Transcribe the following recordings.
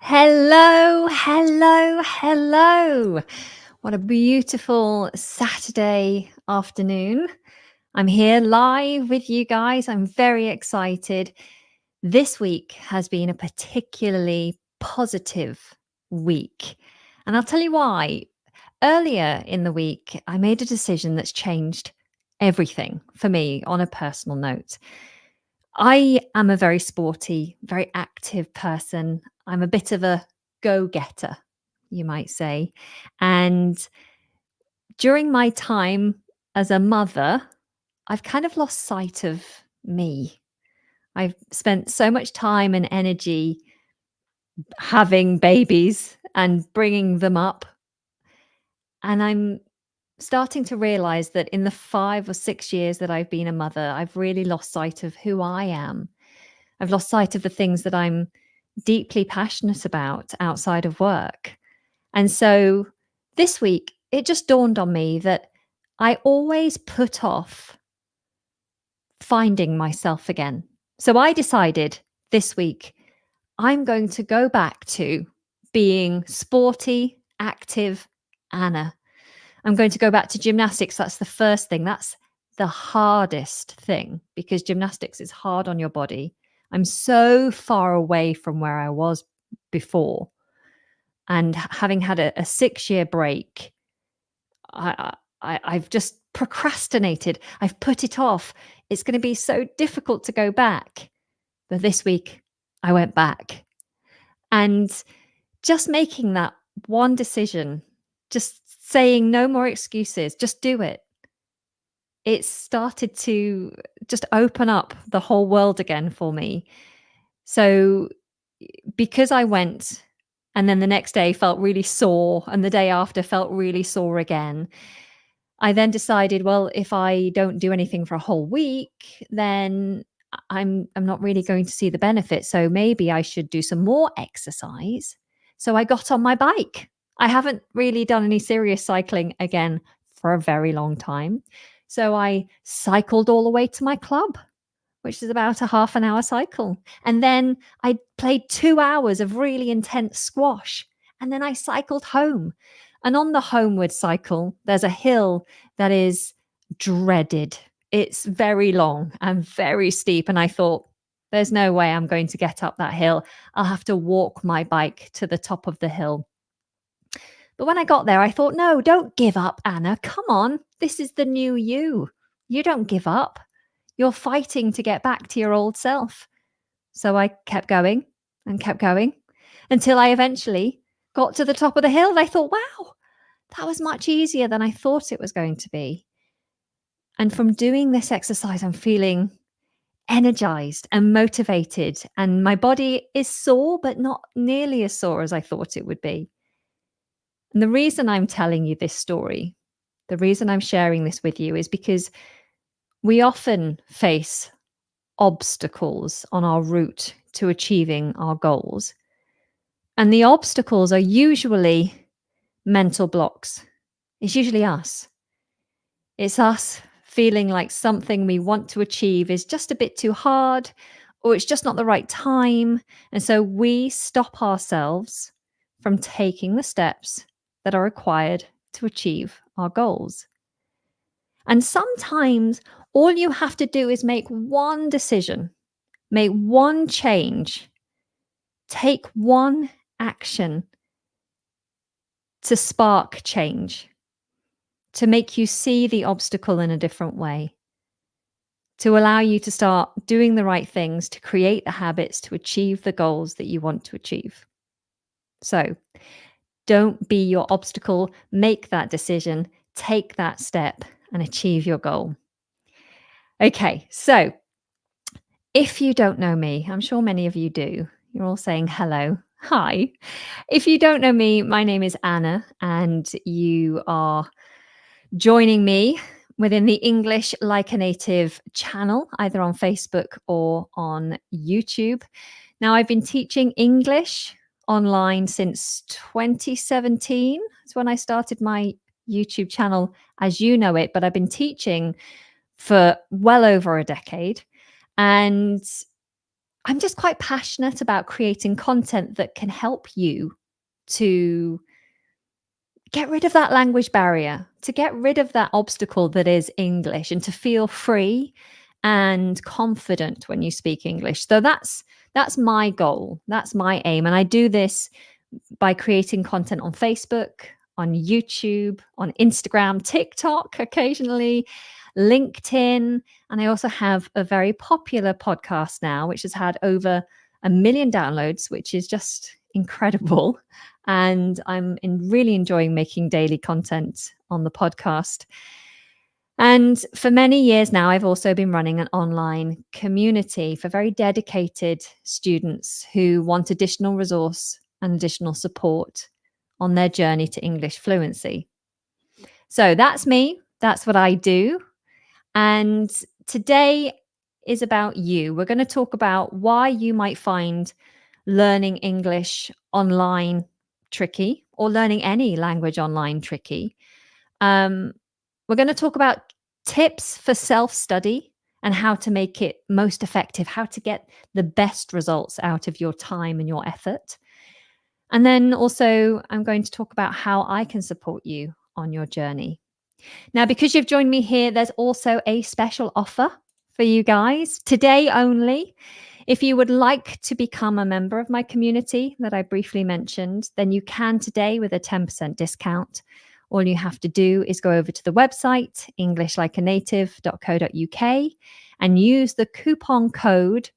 Hello, hello, hello. What a beautiful Saturday afternoon. I'm here live with you guys. I'm very excited. This week has been a particularly positive week. And I'll tell you why. Earlier in the week, I made a decision that's changed everything for me on a personal note. I am a very sporty, very active person. I'm a bit of a go getter, you might say. And during my time as a mother, I've kind of lost sight of me. I've spent so much time and energy having babies and bringing them up. And I'm starting to realize that in the 5 or 6 years that I've been a mother, I've really lost sight of who I am. I've lost sight of the things that I'm deeply passionate about outside of work. And so this week, it just dawned on me that I always put off finding myself again. So I decided this week, I'm going to go back to being sporty, active Anna. I'm going to go back to gymnastics. That's the first thing. That's the hardest thing because gymnastics is hard on your body. I'm so far away from where I was before. And having had a 6 year break, I've just procrastinated. I've put it off. It's going to be so difficult to go back. But this week, I went back. And just making that one decision, just saying no more excuses, just do it. It started to just open up the whole world again for me. So because I went and then the next day felt really sore and the day after felt really sore again, I then decided, well, if I don't do anything for a whole week, then I'm not really going to see the benefit. So maybe I should do some more exercise. So I got on my bike. I haven't really done any serious cycling again for a very long time. So I cycled all the way to my club, which is about a half an hour cycle. And then I played 2 hours of really intense squash. And then I cycled home. And on the homeward cycle, there's a hill that is dreaded. It's very long and very steep. And I thought, there's no way I'm going to get up that hill. I'll have to walk my bike to the top of the hill. But when I got there, I thought, no, don't give up, Anna. Come on. This is the new you. You don't give up. You're fighting to get back to your old self. So I kept going and kept going until I eventually got to the top of the hill. And I thought, wow, that was much easier than I thought it was going to be. And from doing this exercise, I'm feeling energized and motivated. And my body is sore, but not nearly as sore as I thought it would be. And the reason I'm telling you this story, the reason I'm sharing this with you is because we often face obstacles on our route to achieving our goals. And the obstacles are usually mental blocks. It's usually us. It's us feeling like something we want to achieve is just a bit too hard or it's just not the right time. And so we stop ourselves from taking the steps that are required to achieve our goals. And sometimes all you have to do is make one decision, make one change, take one action to spark change, to make you see the obstacle in a different way, to allow you to start doing the right things, to create the habits to achieve the goals that you want to achieve. So don't be your obstacle. Make that decision, take that step, and achieve your goal. Okay, so if you don't know me, I'm sure many of you do. You're all saying hello. Hi. If you don't know me, my name is Anna, and you are joining me within the English Like a Native channel, either on Facebook or on YouTube. Now, I've been teaching English online since 2017. It's when I started my YouTube channel as you know it, but I've been teaching for well over a decade. And I'm just quite passionate about creating content that can help you to get rid of that language barrier, to get rid of that obstacle that is English, and to feel free and confident when you speak English. So that's my goal. That's my aim. And I do this by creating content on Facebook, on YouTube, on Instagram, TikTok occasionally, LinkedIn. And I also have a very popular podcast now, which has had over 1 million downloads, which is just incredible. And really enjoying making daily content on the podcast. And for many years now, I've also been running an online community for very dedicated students who want additional resource and additional support on their journey to English fluency. So that's me. That's what I do. And today is about you. We're going to talk about why you might find learning English online tricky, or learning any language online tricky. We're going to talk about tips for self-study and how to make it most effective, how to get the best results out of your time and your effort. And then also, I'm going to talk about how I can support you on your journey. Now, because you've joined me here, there's also a special offer for you guys today only. If you would like to become a member of my community that I briefly mentioned, then you can today with a 10% discount. All you have to do is go over to the website, englishlikeanative.co.uk, and use the coupon code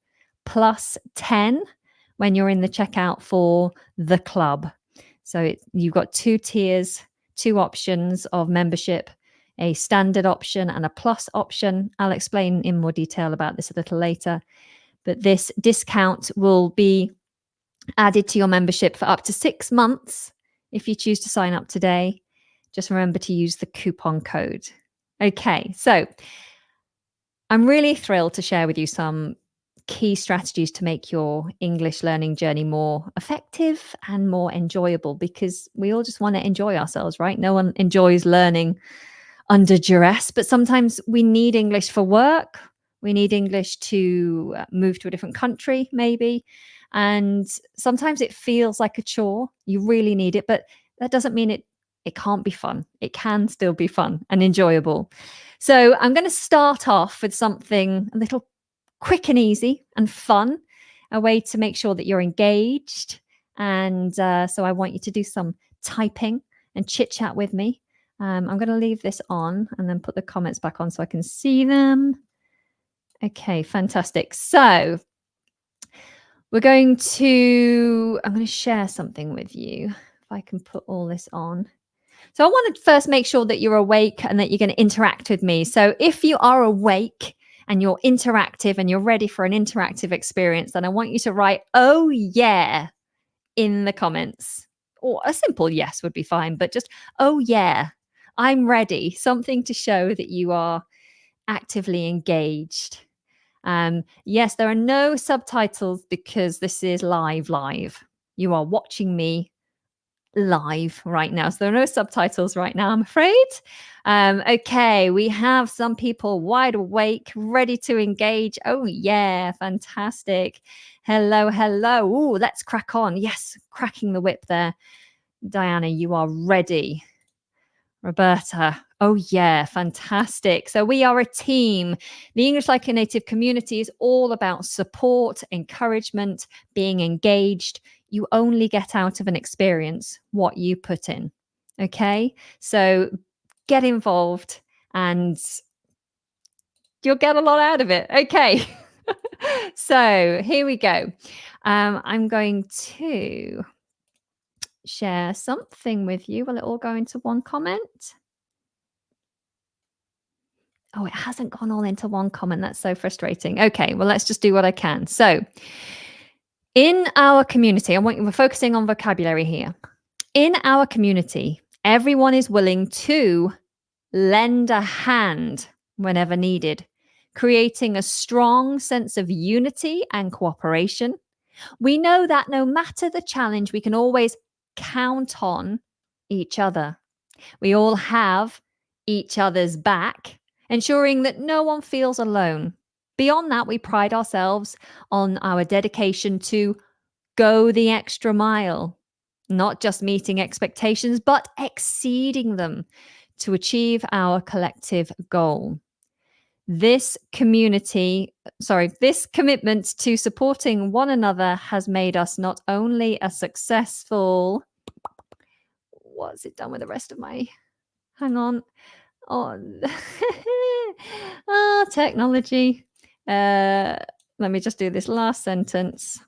+10 when you're in the checkout for the club. So you've got 2 tiers, 2 options of membership, a standard option and a plus option. I'll explain in more detail about this a little later. But this discount will be added to your membership for up to 6 months if you choose to sign up today. Just remember to use the coupon code. Okay, so I'm really thrilled to share with you some key strategies to make your English learning journey more effective and more enjoyable, because we all just want to enjoy ourselves, right? No one enjoys learning under duress, but sometimes we need English for work. We need English to move to a different country, maybe. And sometimes it feels like a chore. You really need it, but that doesn't mean it can't be fun. It can still be fun and enjoyable. So I'm going to start off with something a little quick and easy and fun, a way to make sure that you're engaged. And so I want you to do some typing and chit chat with me. I'm going to leave this on and then put the comments back on so I can see them. Okay, fantastic. So I'm going to share something with you. If I can put all this on. So I want to first make sure that you're awake and that you're going to interact with me. So if you are awake and you're interactive and you're ready for an interactive experience, then I want you to write, "Oh yeah," in the comments. Or a simple yes would be fine, but just, "Oh yeah, I'm ready." Something to show that you are actively engaged. Yes, there are no subtitles because this is live. You are watching me live right now. So there are no subtitles right now, I'm afraid. Okay, we have some people wide awake, ready to engage. Oh, yeah, fantastic. Hello, hello. Ooh, let's crack on. Yes, cracking the whip there. Diana, you are ready. Roberta, oh yeah, fantastic. So we are a team. The English Like a Native community is all about support, encouragement, being engaged. You only get out of an experience what you put in. Okay, so get involved and you'll get a lot out of it. Okay, so here we go. I'm going to share something with you. Will it all go into one comment? Oh, it hasn't gone all into one comment. That's so frustrating. Okay, well, let's just do what I can. So, in our community, we're focusing on vocabulary here. In our community, everyone is willing to lend a hand whenever needed, creating a strong sense of unity and cooperation. We know that no matter the challenge, we can always count on each other. We all have each other's back, ensuring that no one feels alone. Beyond that, we pride ourselves on our dedication to go the extra mile, not just meeting expectations, but exceeding them to achieve our collective goal. This this commitment to supporting one another has made us not only a successful, what's it done with the rest of my, hang on. Oh, technology. Let me just do this last sentence.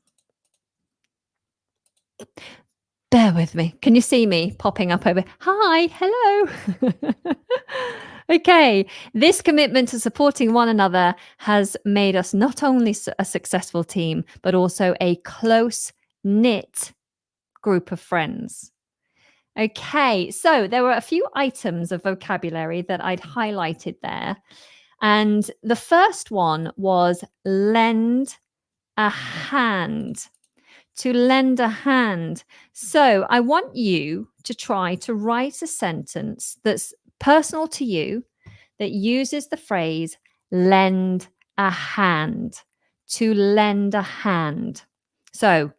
Bear with me. Can you see me popping up over? Hi, hello. Okay, this commitment to supporting one another has made us not only a successful team, but also a close knit group of friends. Okay, so there were a few items of vocabulary that I'd highlighted there. And the first one was lend a hand. To lend a hand. So I want you to try to write a sentence that's personal to you that uses the phrase lend a hand. To lend a hand. So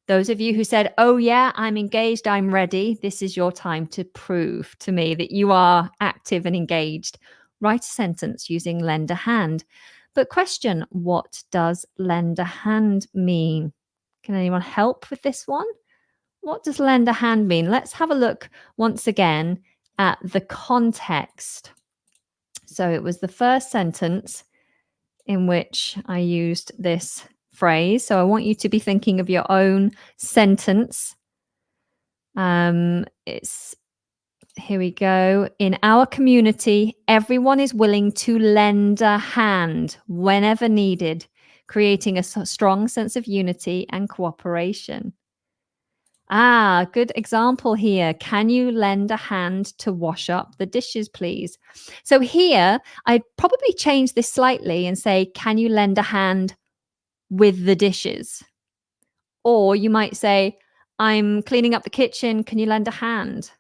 those of you who said, oh, yeah, I'm engaged, I'm ready, this is your time to prove to me that you are active and engaged. Write a sentence using lend a hand. But question, what does lend a hand mean? Can anyone help with this one? What does lend a hand mean? Let's have a look once again at the context. So it was the first sentence in which I used this phrase. So I want you to be thinking of your own sentence. It's here we go. In our community, everyone is willing to lend a hand whenever needed, creating a strong sense of unity and cooperation. Good example here. Can you lend a hand to wash up the dishes, please? So here, I'd probably change this slightly and say, can you lend a hand with the dishes? Or you might say, I'm cleaning up the kitchen. Can you lend a hand?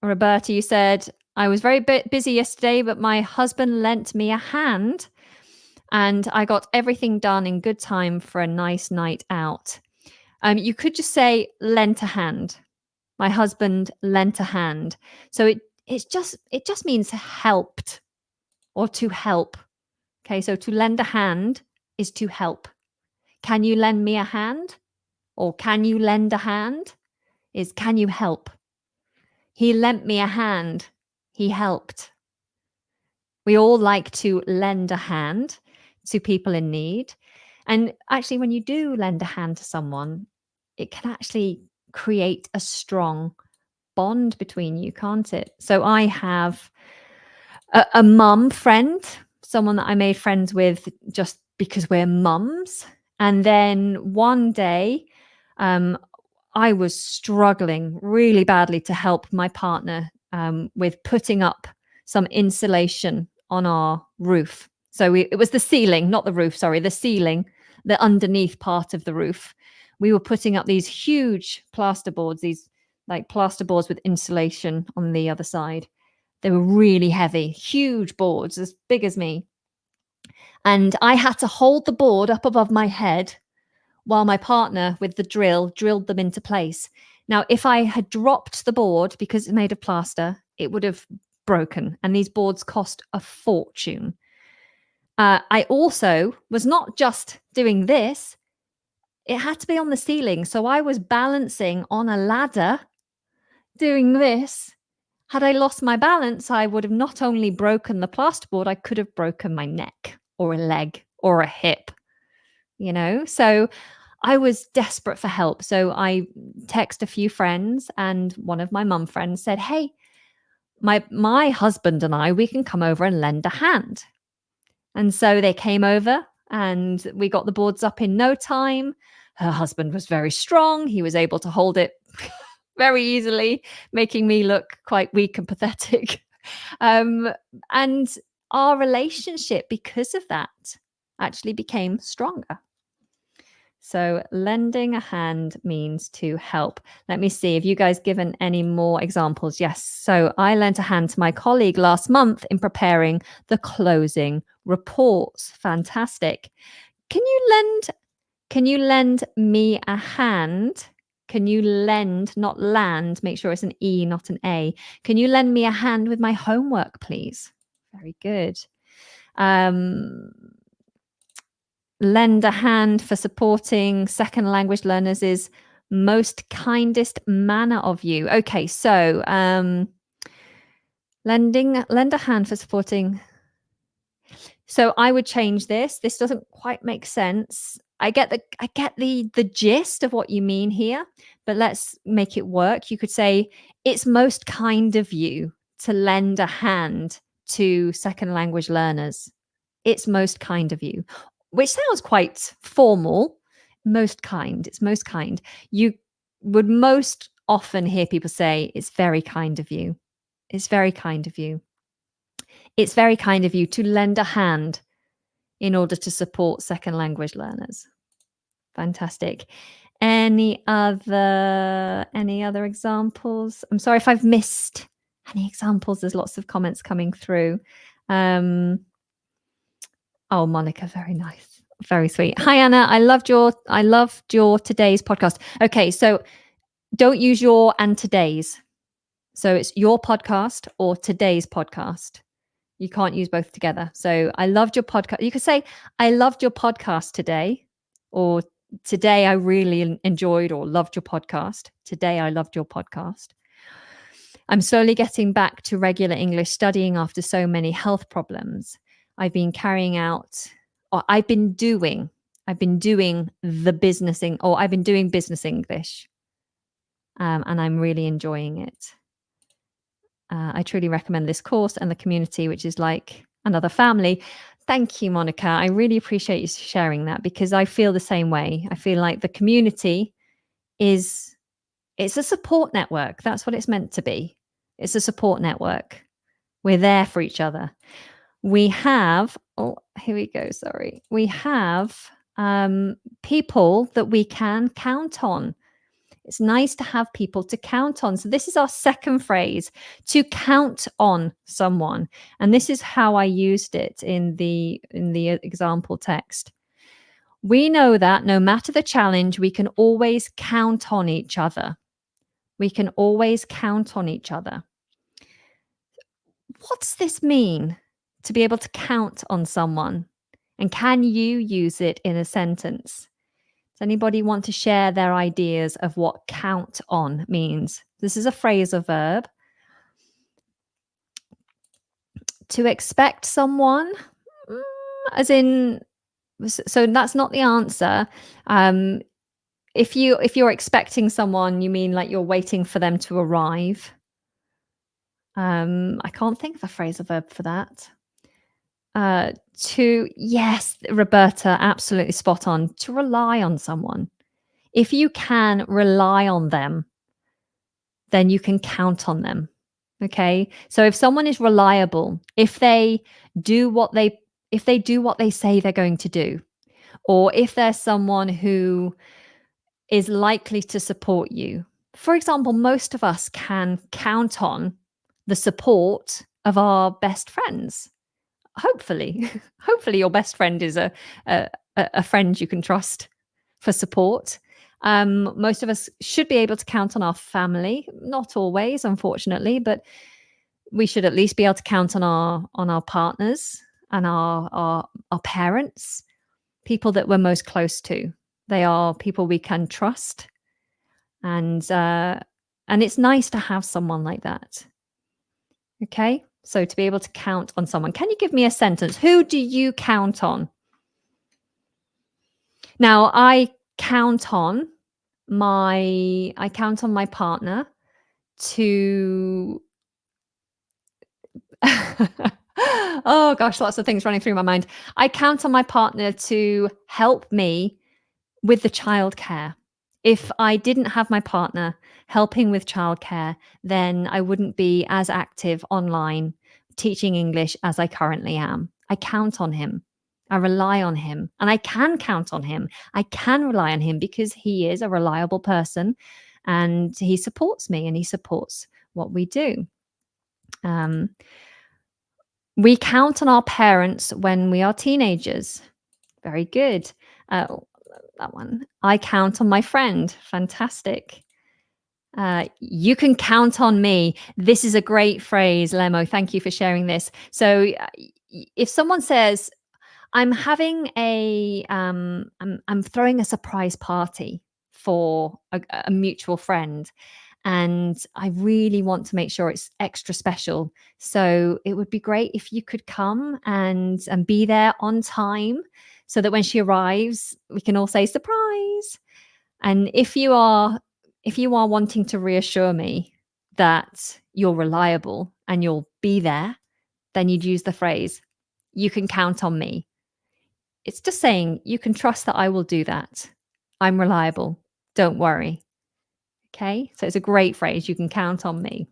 Roberta, you said, I was very busy yesterday, but my husband lent me a hand and I got everything done in good time for a nice night out. You could just say lent a hand. My husband lent a hand. So it just means helped or to help. Okay, so to lend a hand is to help. Can you lend me a hand? Or can you lend a hand is can you help? He lent me a hand. He helped. We all like to lend a hand to people in need. And actually, when you do lend a hand to someone, it can actually create a strong bond between you, can't it? So I have a mum friend, someone that I made friends with just because we're mums. And then one day, I was struggling really badly to help my partner with putting up some insulation on our roof. So it was the ceiling, not the roof, sorry, the ceiling, the underneath part of the roof. We were putting up these huge plasterboards, these like plasterboards with insulation on the other side. They were really heavy, huge boards, as big as me. And I had to hold the board up above my head while my partner with the drill drilled them into place. Now, if I had dropped the board because it's made of plaster, it would have broken. And these boards cost a fortune. I also was not just doing this, it had to be on the ceiling. So I was balancing on a ladder doing this. Had I lost my balance, I would have not only broken the plasterboard, I could have broken my neck or a leg or a hip, you know? So I was desperate for help. So I texted a few friends and one of my mum friends said, hey, my husband and I, we can come over and lend a hand. And so they came over and we got the boards up in no time. Her husband was very strong. He was able to hold it very easily, making me look quite weak and pathetic. And our relationship, because of that, actually became stronger. So lending a hand means to help. Let me see. Have you guys given any more examples? Yes. So I lent a hand to my colleague last month in preparing the closing reports. Fantastic. Can you lend me a hand? Can you lend, not land? Make sure it's an E, not an A. Can you lend me a hand with my homework, please? Very good. Lend a hand for supporting second language learners is most kindest manner of you. Okay, so lend a hand for supporting. So I would change this. This doesn't quite make sense. I get the gist of what you mean here, but let's make it work. You could say it's most kind of you to lend a hand to second language learners. It's most kind of you, which sounds quite formal. Most kind. It's most kind. You would most often hear people say it's very kind of you. It's very kind of you. It's very kind of you to lend a hand in order to support second language learners. Fantastic. Any other examples? I'm sorry if I've missed any examples. There's lots of comments coming through. Oh, Monica, very nice. Very sweet. Hi, Anna. I loved your today's podcast. Okay, so don't use your and today's. So it's your podcast or today's podcast. You can't use both together. So I loved your podcast. You could say, I loved your podcast today, or today I really enjoyed or loved your podcast. Today I loved your podcast. I'm slowly getting back to regular English studying after so many health problems. I've been doing business English. And I'm really enjoying it. I truly recommend this course and the community, which is like another family. Thank you, Monica. I really appreciate you sharing that, because I feel the same way. I feel like the community it's a support network. That's what it's meant to be. It's a support network. We're there for each other. We have, here we go. Sorry. We have people that we can count on. It's nice to have people to count on. So this is our second phrase, to count on someone. And this is how I used it in the example text. We know that no matter the challenge, we can always count on each other. We can always count on each other. What's this mean? To be able to count on someone? And can you use it in a sentence? Does anybody want to share their ideas of what count on means? This is a phrasal verb. To expect someone, as in, so that's not the answer. If you're expecting someone, you mean like you're waiting for them to arrive. I can't think of a phrasal verb for that. Yes, Roberta, absolutely spot on. To rely on someone. If you can rely on them, then you can count on them. Okay. So if someone is reliable, if they do what they say they're going to do, or if there's someone who is likely to support you. For example, most of us can count on the support of our best friends. Hopefully your best friend is a friend you can trust for support. Most of us should be able to count on our family. Not always, unfortunately, but we should at least be able to count on our partners and our parents, people that we're most close to. They are people we can trust, and it's nice to have someone like that. Okay. So to be able to count on someone, can you give me a sentence? Who do you count on? Now, I count on my partner to oh gosh, lots of things running through my mind. I count on my partner to help me with the childcare. If I didn't have my partner helping with childcare, then I wouldn't be as active online teaching English as I currently am. I count on him. I rely on him, and I can count on him. I can rely on him because he is a reliable person, and he supports me and he supports what we do. Um, we count on our parents when we are teenagers. Very good. Oh, that one. I count on my friend. Fantastic. You can count on me. This is a great phrase, Lemo. Thank you for sharing this. So, if someone says, I'm throwing a surprise party for a mutual friend, and I really want to make sure it's extra special. So it would be great if you could come and be there on time, so that when she arrives, we can all say surprise. And if you are wanting to reassure me that you're reliable and you'll be there, then you'd use the phrase, you can count on me. It's just saying, you can trust that I will do that. I'm reliable. Don't worry. Okay. So it's a great phrase. You can count on me.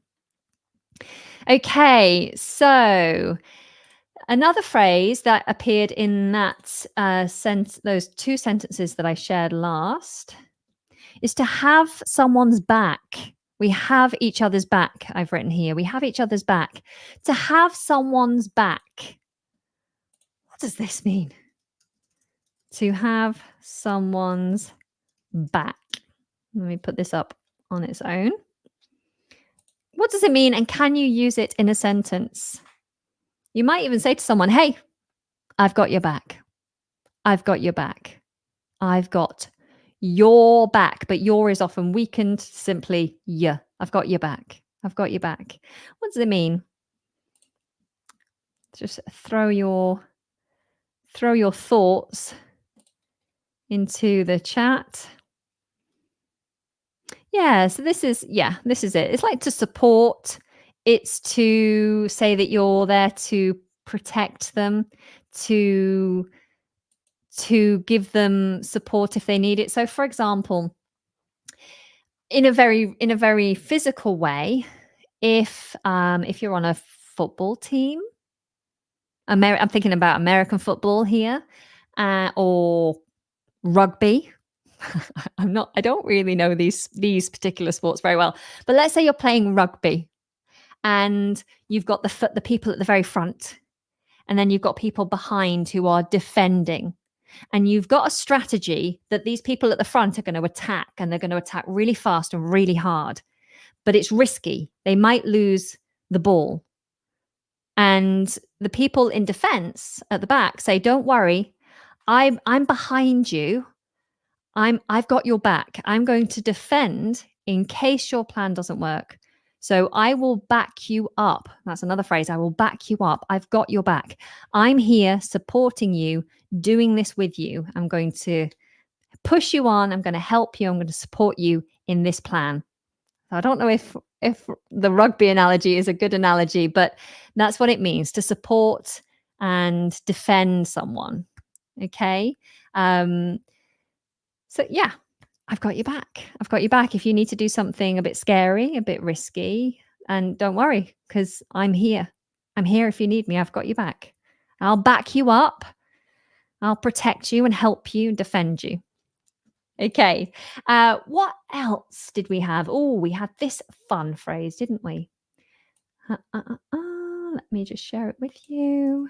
Okay. So another phrase that appeared in that those two sentences that I shared last is to have someone's back. We have each other's back. I've written here. We have each other's back. To have someone's back. What does this mean? To have someone's back. Let me put this up on its own. What does it mean, and can you use it in a sentence? You might even say to someone, hey, I've got your back. I've got your back. I've got your back, but your is often weakened. Simply, yeah, I've got your back. I've got your back. What does it mean? Just throw your thoughts into the chat. Yeah, so this is it. It's like to support. It's to say that you're there to protect them, to give them support if they need it. So for example, in a very physical way, if you're on a football team, I'm thinking about American football here, or rugby. I don't really know these particular sports very well, but let's say you're playing rugby and you've got the people at the very front, and then you've got people behind who are defending, and you've got a strategy that these people at the front are going to attack, and they're going to attack really fast and really hard, but it's risky. They might lose the ball, and the people in defense at the back say, don't worry, I'm behind you. I've got your back. I'm going to defend in case your plan doesn't work. So I will back you up. That's another phrase. I will back you up. I've got your back. I'm here supporting you, doing this with you. I'm going to push you on. I'm going to help you. I'm going to support you in this plan. So I don't know if the rugby analogy is a good analogy, but that's what it means, to support and defend someone. Okay. So yeah, I've got your back. I've got your back if you need to do something a bit scary, a bit risky. And don't worry, because I'm here. I'm here if you need me. I've got your back. I'll back you up. I'll protect you and help you and defend you. Okay. What else did we have? Oh, we had this fun phrase, didn't we? Let me just share it with you.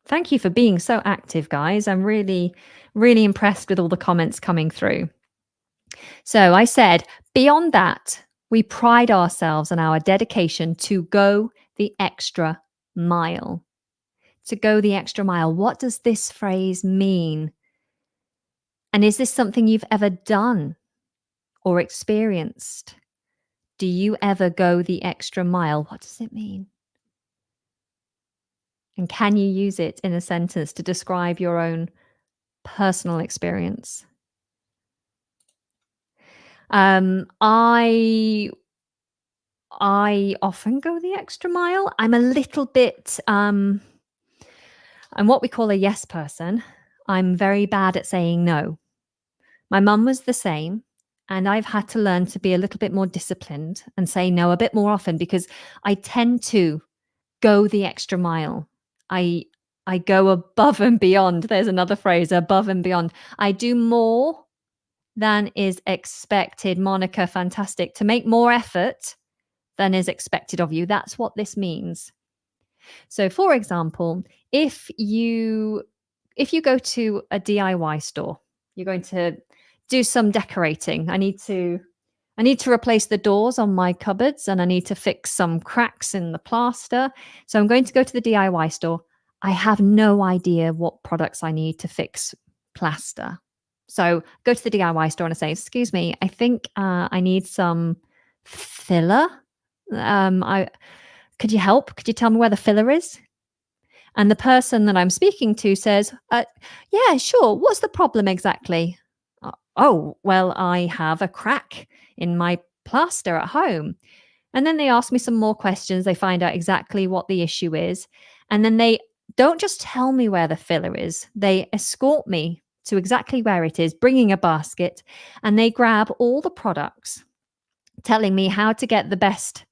Thank you for being so active, guys. I'm really, really impressed with all the comments coming through. So I said, beyond that, we pride ourselves on our dedication to go the extra mile. To go the extra mile. What does this phrase mean? And is this something you've ever done or experienced? Do you ever go the extra mile? What does it mean? And can you use it in a sentence to describe your own personal experience? I often go the extra mile. I'm a little bit I'm what we call a yes person. I'm very bad at saying no. My mum was the same, and I've had to learn to be a little bit more disciplined and say no a bit more often, because I tend to go the extra mile. I I go above and beyond. There's another phrase, above and beyond. I do more than is expected. Monica, fantastic. To make more effort than is expected of you. That's what this means. So for example, if you go to a DIY store, you're going to do some decorating. I need to replace the doors on my cupboards and I need to fix some cracks in the plaster. So I'm going to go to the DIY store. I have no idea what products I need to fix plaster. So go to the DIY store and I say, "Excuse me, I think I need some filler. I Could you help? Could you tell me where the filler is?" And the person that I'm speaking to says, "Yeah, sure. What's the problem exactly?" "Oh, well, I have a crack in my plaster at home." And then they ask me some more questions. They find out exactly what the issue is. And then they don't just tell me where the filler is, they escort me to exactly where it is, bringing a basket, and they grab all the products, telling me how to get the best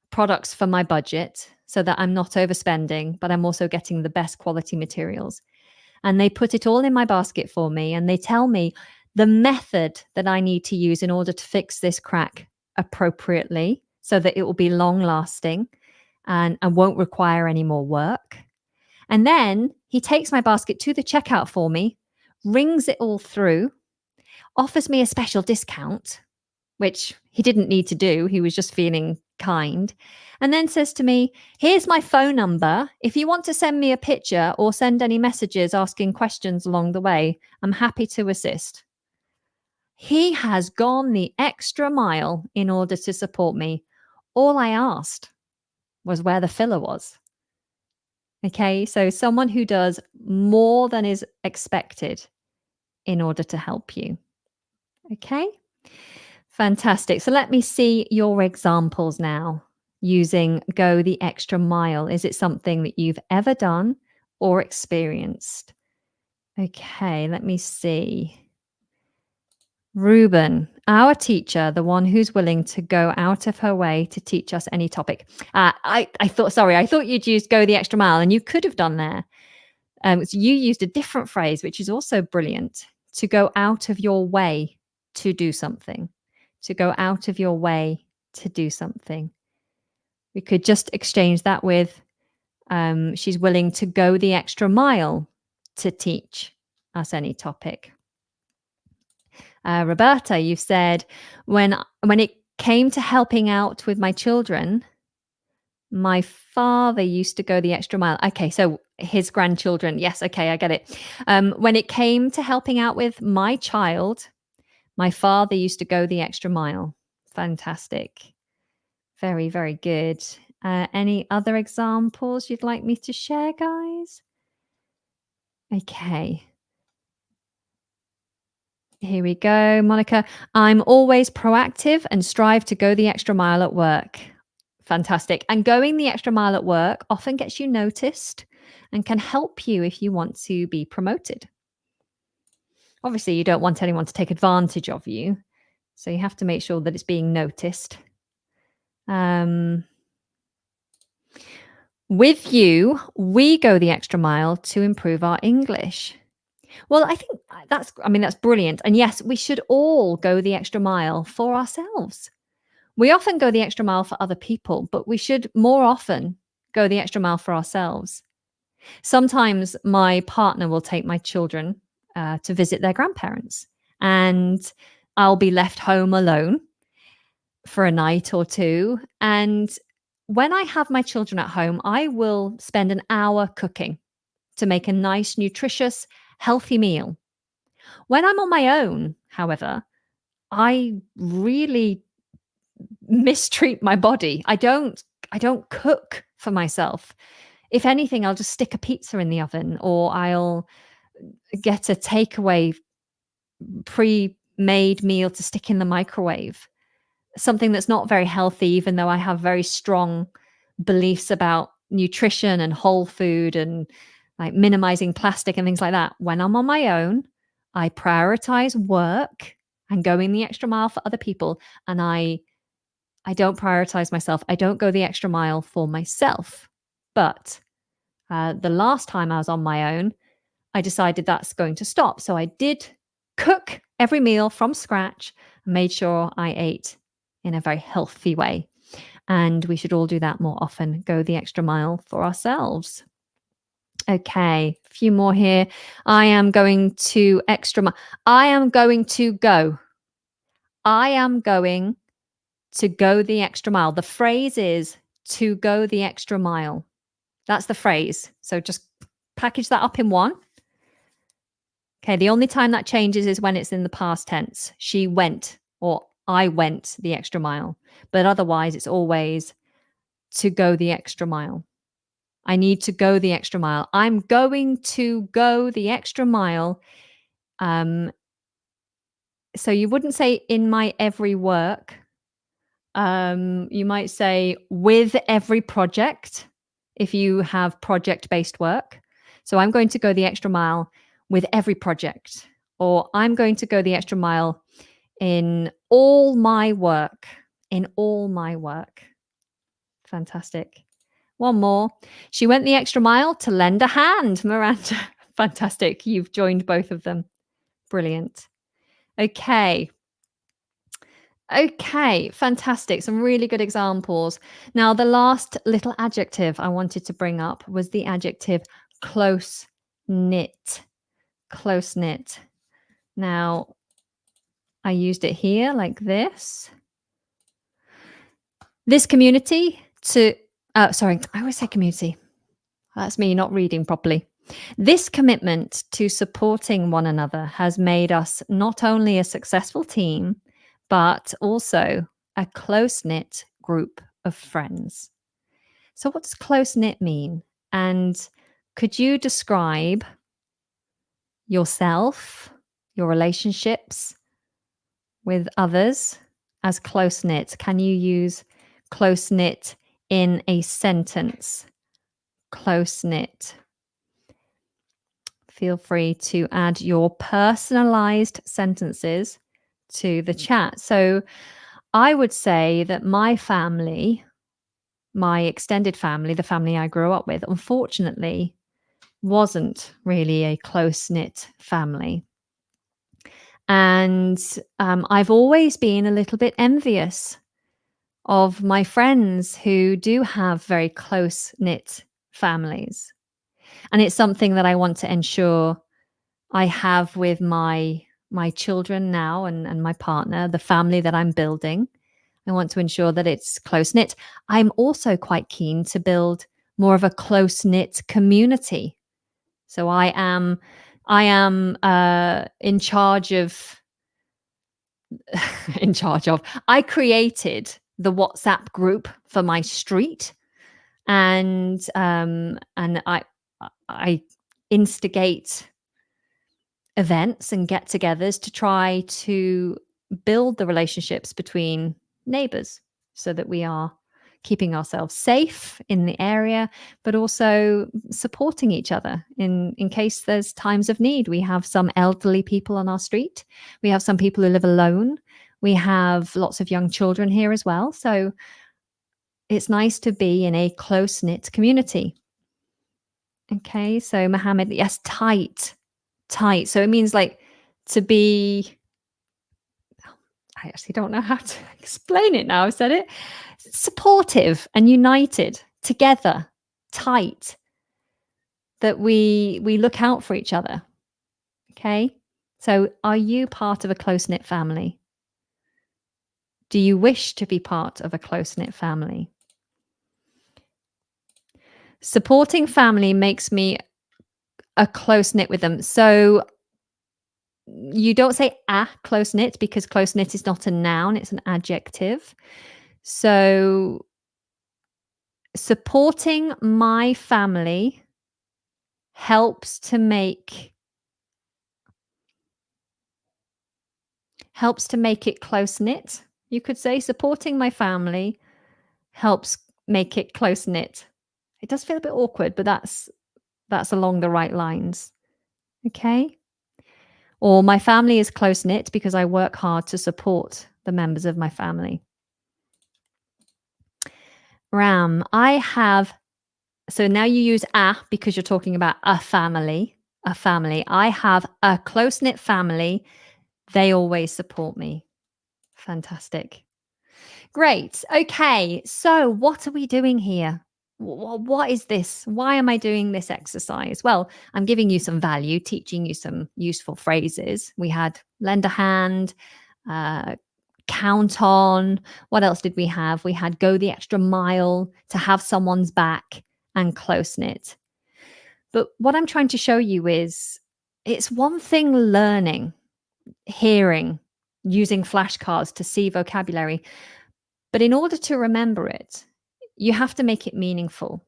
products for my budget so that I'm not overspending, but I'm also getting the best quality materials. And they put it all in my basket for me and they tell me the method that I need to use in order to fix this crack appropriately so that it will be long lasting and won't require any more work. And then he takes my basket to the checkout for me, rings it all through, offers me a special discount, which he didn't need to do. He was just feeling kind. And then says to me, "Here's my phone number. If you want to send me a picture or send any messages asking questions along the way, I'm happy to assist." He has gone the extra mile in order to support me. All I asked was where the filler was. Okay, so someone who does more than is expected in order to help you. Okay. Fantastic. So let me see your examples now using go the extra mile. Is it something that you've ever done or experienced? Okay, let me see. Ruben, our teacher, the one who's willing to go out of her way to teach us any topic. I thought you'd use go the extra mile, and you could have done there. So you used a different phrase, which is also brilliant, to go out of your way to do something. To go out of your way to do something. We could just exchange that with she's willing to go the extra mile to teach us any topic. Roberta, you've said, when it came to helping out with my children, my father used to go the extra mile. Okay, so his grandchildren. Yes, okay, I get it. When it came to helping out with my child, my father used to go the extra mile. Fantastic. Very, very good. Any other examples you'd like me to share, guys? Okay. Here we go, Monica. I'm always proactive and strive to go the extra mile at work. Fantastic. And going the extra mile at work often gets you noticed and can help you if you want to be promoted. Obviously, you don't want anyone to take advantage of you, so you have to make sure that it's being noticed. With you, we go the extra mile to improve our English. Well, I think that's brilliant. And yes, we should all go the extra mile for ourselves. We often go the extra mile for other people, but we should more often go the extra mile for ourselves. Sometimes my partner will take my children to visit their grandparents, and I'll be left home alone for a night or two. And when I have my children at home, I will spend an hour cooking to make a nice, nutritious, healthy meal. When I'm on my own, however, I really mistreat my body. I don't cook for myself. If anything, I'll just stick a pizza in the oven or I'll get a takeaway pre-made meal to stick in the microwave. Something that's not very healthy, even though I have very strong beliefs about nutrition and whole food and like minimizing plastic and things like that. When I'm on my own, I prioritize work and going the extra mile for other people. And I don't prioritize myself. I don't go the extra mile for myself, but The last time I was on my own, I decided that's going to stop. So I did cook every meal from scratch and made sure I ate in a very healthy way. And we should all do that more often, go the extra mile for ourselves. Okay, a few more here. I am going to extra mile. I am going to go. I am going to go the extra mile. The phrase is to go the extra mile. That's the phrase. So just package that up in one. Okay, the only time that changes is when it's in the past tense. She went or I went the extra mile. But otherwise, it's always to go the extra mile. I need to go the extra mile. I'm going to go the extra mile. Um, so you wouldn't say in my every work. You might say with every project if you have project-based work. So I'm going to go the extra mile with every project, or I'm going to go the extra mile in all my work. In all my work. Fantastic. One more. She went the extra mile to lend a hand, Miranda. Fantastic. You've joined both of them. Brilliant. Okay. Okay, fantastic. Some really good examples. Now, the last little adjective I wanted to bring up was the adjective close knit. Close knit. Now, I used it here like this. This community to, sorry, I always say community. That's me not reading properly. This commitment to supporting one another has made us not only a successful team, but also a close-knit group of friends. So what does close-knit mean? And could you describe yourself, your relationships with others as close-knit? Can you use close-knit in a sentence? Close-knit. Feel free to add your personalized sentences to the chat. So I would say that my family, my extended family, the family I grew up with, unfortunately, wasn't really a close-knit family. And I've always been a little bit envious of my friends who do have very close-knit families. And it's something that I want to ensure I have with my children now and my partner, the family that I'm building. I want to ensure that it's close-knit. I'm also quite keen to build more of a close-knit community. So I am in charge of I created the WhatsApp group for my street, and I instigate events and get-togethers to try to build the relationships between neighbors so that we are keeping ourselves safe in the area, but also supporting each other in case there's times of need. We have some elderly people on our street. We have some people who live alone. We have lots of young children here as well. So it's nice to be in a close-knit community. Okay, so Mohammed, yes, tight. So it means like to be, I actually don't know how to explain it now. I've said it. Supportive and united together, tight, that we look out for each other. Okay. So are you part of a close-knit family? Do you wish to be part of a close-knit family? Supporting family makes me a close-knit with them. So you don't say close-knit because close-knit is not a noun, it's an adjective. So supporting my family helps to make it close-knit. You could say supporting my family helps make it close-knit. It does feel a bit awkward, but that's along the right lines. Okay? Or my family is close-knit because I work hard to support the members of my family. Ram, I have So now you use a because you're talking about a family. A family. I have a close knit family. They always support me. Fantastic. Great. Okay. So, what are we doing here? What is this? Why am I doing this exercise? Well, I'm giving you some value, teaching you some useful phrases. We had lend a hand, uh, count on. What else did we have? We had go the extra mile, to have someone's back, and close knit. But what I'm trying to show you is it's one thing learning, hearing, using flashcards to see vocabulary. But in order to remember it, you have to make it meaningful.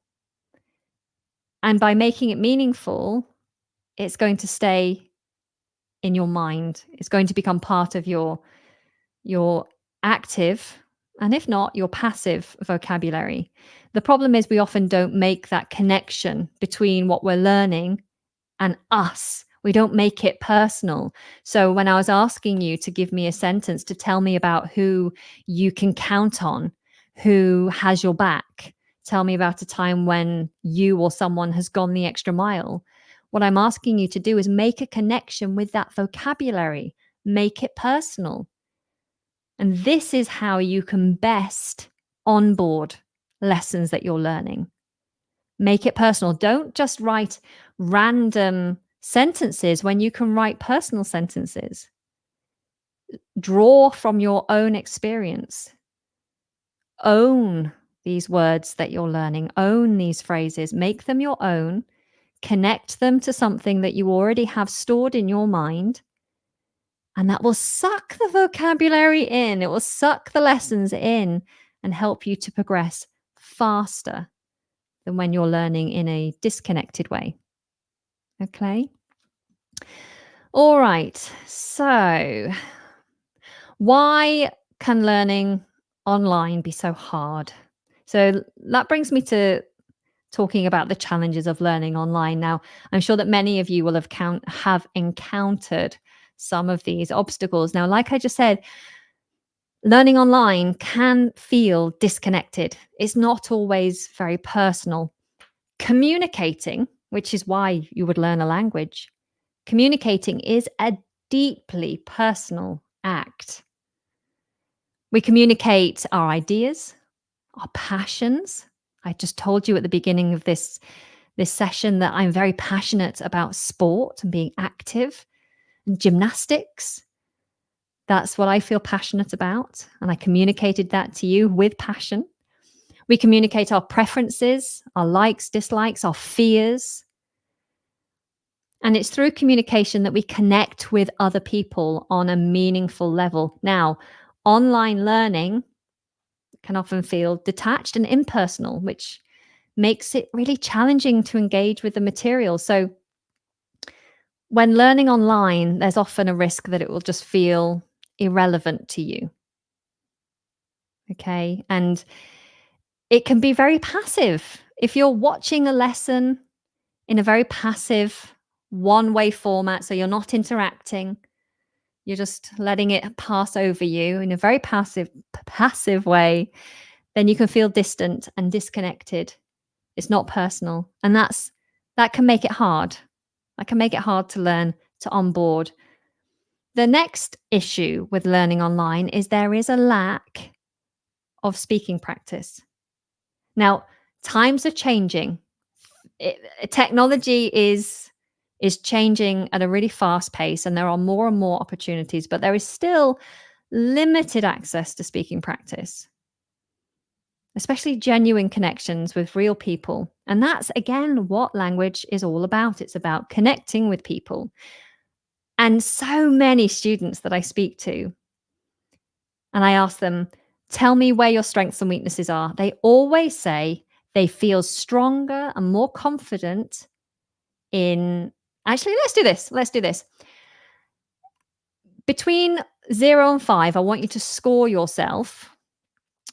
And by making it meaningful, it's going to stay in your mind. It's going to become part of your active, and if not, your passive vocabulary. The problem is we often don't make that connection between what we're learning and us. We don't make it personal. So when I was asking you to give me a sentence to tell me about who you can count on, who has your back, tell me about a time when you or someone has gone the extra mile. What I'm asking you to do is make a connection with that vocabulary, make it personal. And this is how you can best onboard lessons that you're learning. Make it personal. Don't just write random sentences when you can write personal sentences. Draw from your own experience. Own these words that you're learning. Own these phrases. Make them your own. Connect them to something that you already have stored in your mind. And that will suck the vocabulary in. It will suck the lessons in and help you to progress faster than when you're learning in a disconnected way. Okay. All right. So, why can learning online be so hard? So, that brings me to talking about the challenges of learning online. Now, I'm sure that many of you will have encountered some of these obstacles. Now, like I just said, learning online can feel disconnected. It's not always very personal. Communicating, which is why you would learn a language, communicating is a deeply personal act. We communicate our ideas, our passions. I just told you at the beginning of this session that I'm very passionate about sport and being active and gymnastics. That's what I feel passionate about. And I communicated that to you with passion. We communicate our preferences, our likes, dislikes, our fears. And it's through communication that we connect with other people on a meaningful level. Now, online learning can often feel detached and impersonal, which makes it really challenging to engage with the material. So, when learning online, there's often a risk that it will just feel irrelevant to you. Okay. And it can be very passive. If you're watching a lesson in a very passive, one way format, so you're not interacting, you're just letting it pass over you in a very passive way, then you can feel distant and disconnected. It's not personal. And that can make it hard. That can make it hard to learn to onboard. The next issue with learning online is there is a lack of speaking practice. Now, times are changing. Technology is changing at a really fast pace, and there are more and more opportunities, but there is still limited access to speaking practice, especially genuine connections with real people. And that's, again, what language is all about. It's about connecting with people. And so many students that I speak to, and I ask them, tell me where your strengths and weaknesses are. They always say they feel stronger and more confident in, actually, let's do this. Let's do this. Between 0 and 5, I want you to score yourself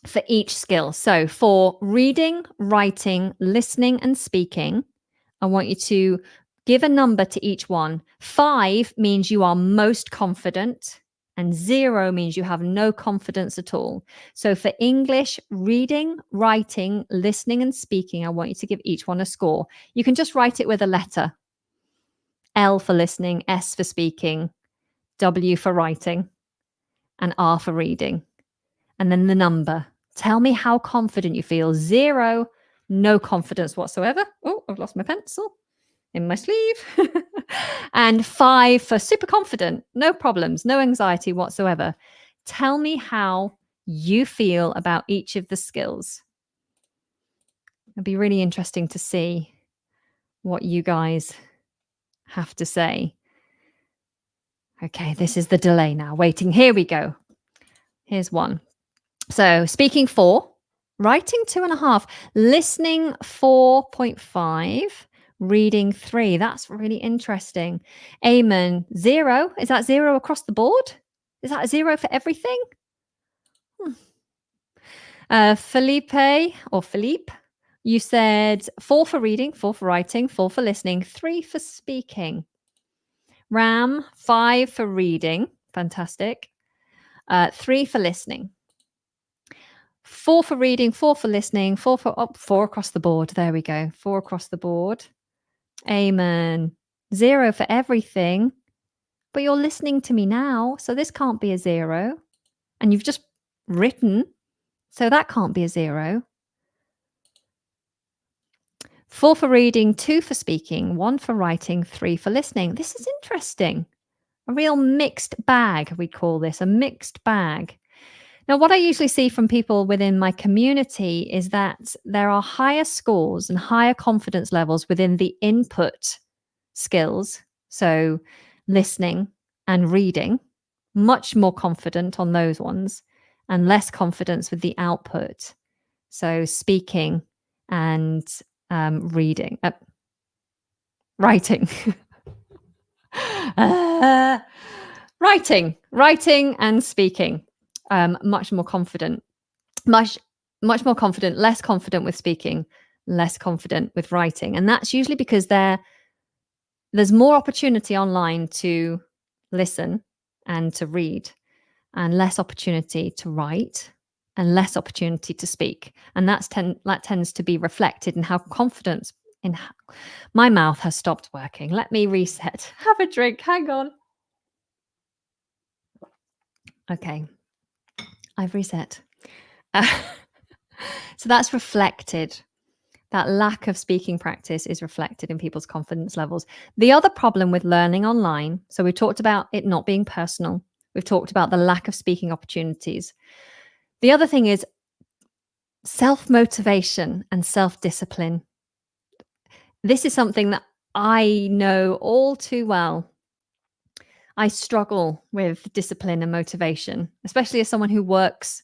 for each skill. So for reading, writing, listening, and speaking, I want you to give a number to each one. 5 means you are most confident. and 0 means you have no confidence at all. So for English, reading, writing, listening, and speaking, I want you to give each one a score. You can just write it with a letter. L for listening, S for speaking, W for writing, and R for reading. And then the number. Tell me how confident you feel. 0, no confidence whatsoever. Oh, I've lost my pencil in my sleeve. And 5 for super confident, no problems, no anxiety whatsoever. Tell me how you feel about each of the skills. It'd be really interesting to see what you guys have to say. Okay, this is the delay now. Waiting. Here we go. Here's one. So speaking 4, writing 2.5, listening 4.5, reading 3. That's really interesting. Eamon, 0. Is that 0 across the board? Is that a 0 for everything? Felipe or Philippe, you said 4 for reading, 4 for writing, 4 for listening, 3 for speaking. Ram, 5 for reading. Fantastic. 3 for listening. 4 for reading, 4 for listening, 4 for 4 across the board. There we go. 4 across the board. Amen. 0 for everything. But you're listening to me now, so this can't be a 0. And you've just written, so that can't be a 0. 4 for reading, 2 for speaking, 1 for writing, 3 for listening. This is interesting. A real mixed bag, we call this, a mixed bag. Now, what I usually see from people within my community is that there are higher scores and higher confidence levels within the input skills. So listening and reading, much more confident on those ones, and less confidence with the output. So speaking and writing. Writing and speaking. Much more confident, much more confident, less confident with speaking, less confident with writing. And that's usually because there's more opportunity online to listen and to read, and less opportunity to write, and less opportunity to speak. And that tends to be reflected in how confidence in my mouth has stopped working. Let me reset. Have a drink. Hang on. Okay. I've reset. So that's reflected. That lack of speaking practice is reflected in people's confidence levels. The other problem with learning online, so we talked about it not being personal. We've talked about the lack of speaking opportunities. The other thing is self-motivation and self-discipline. This is something that I know all too well. I struggle with discipline and motivation, especially as someone who works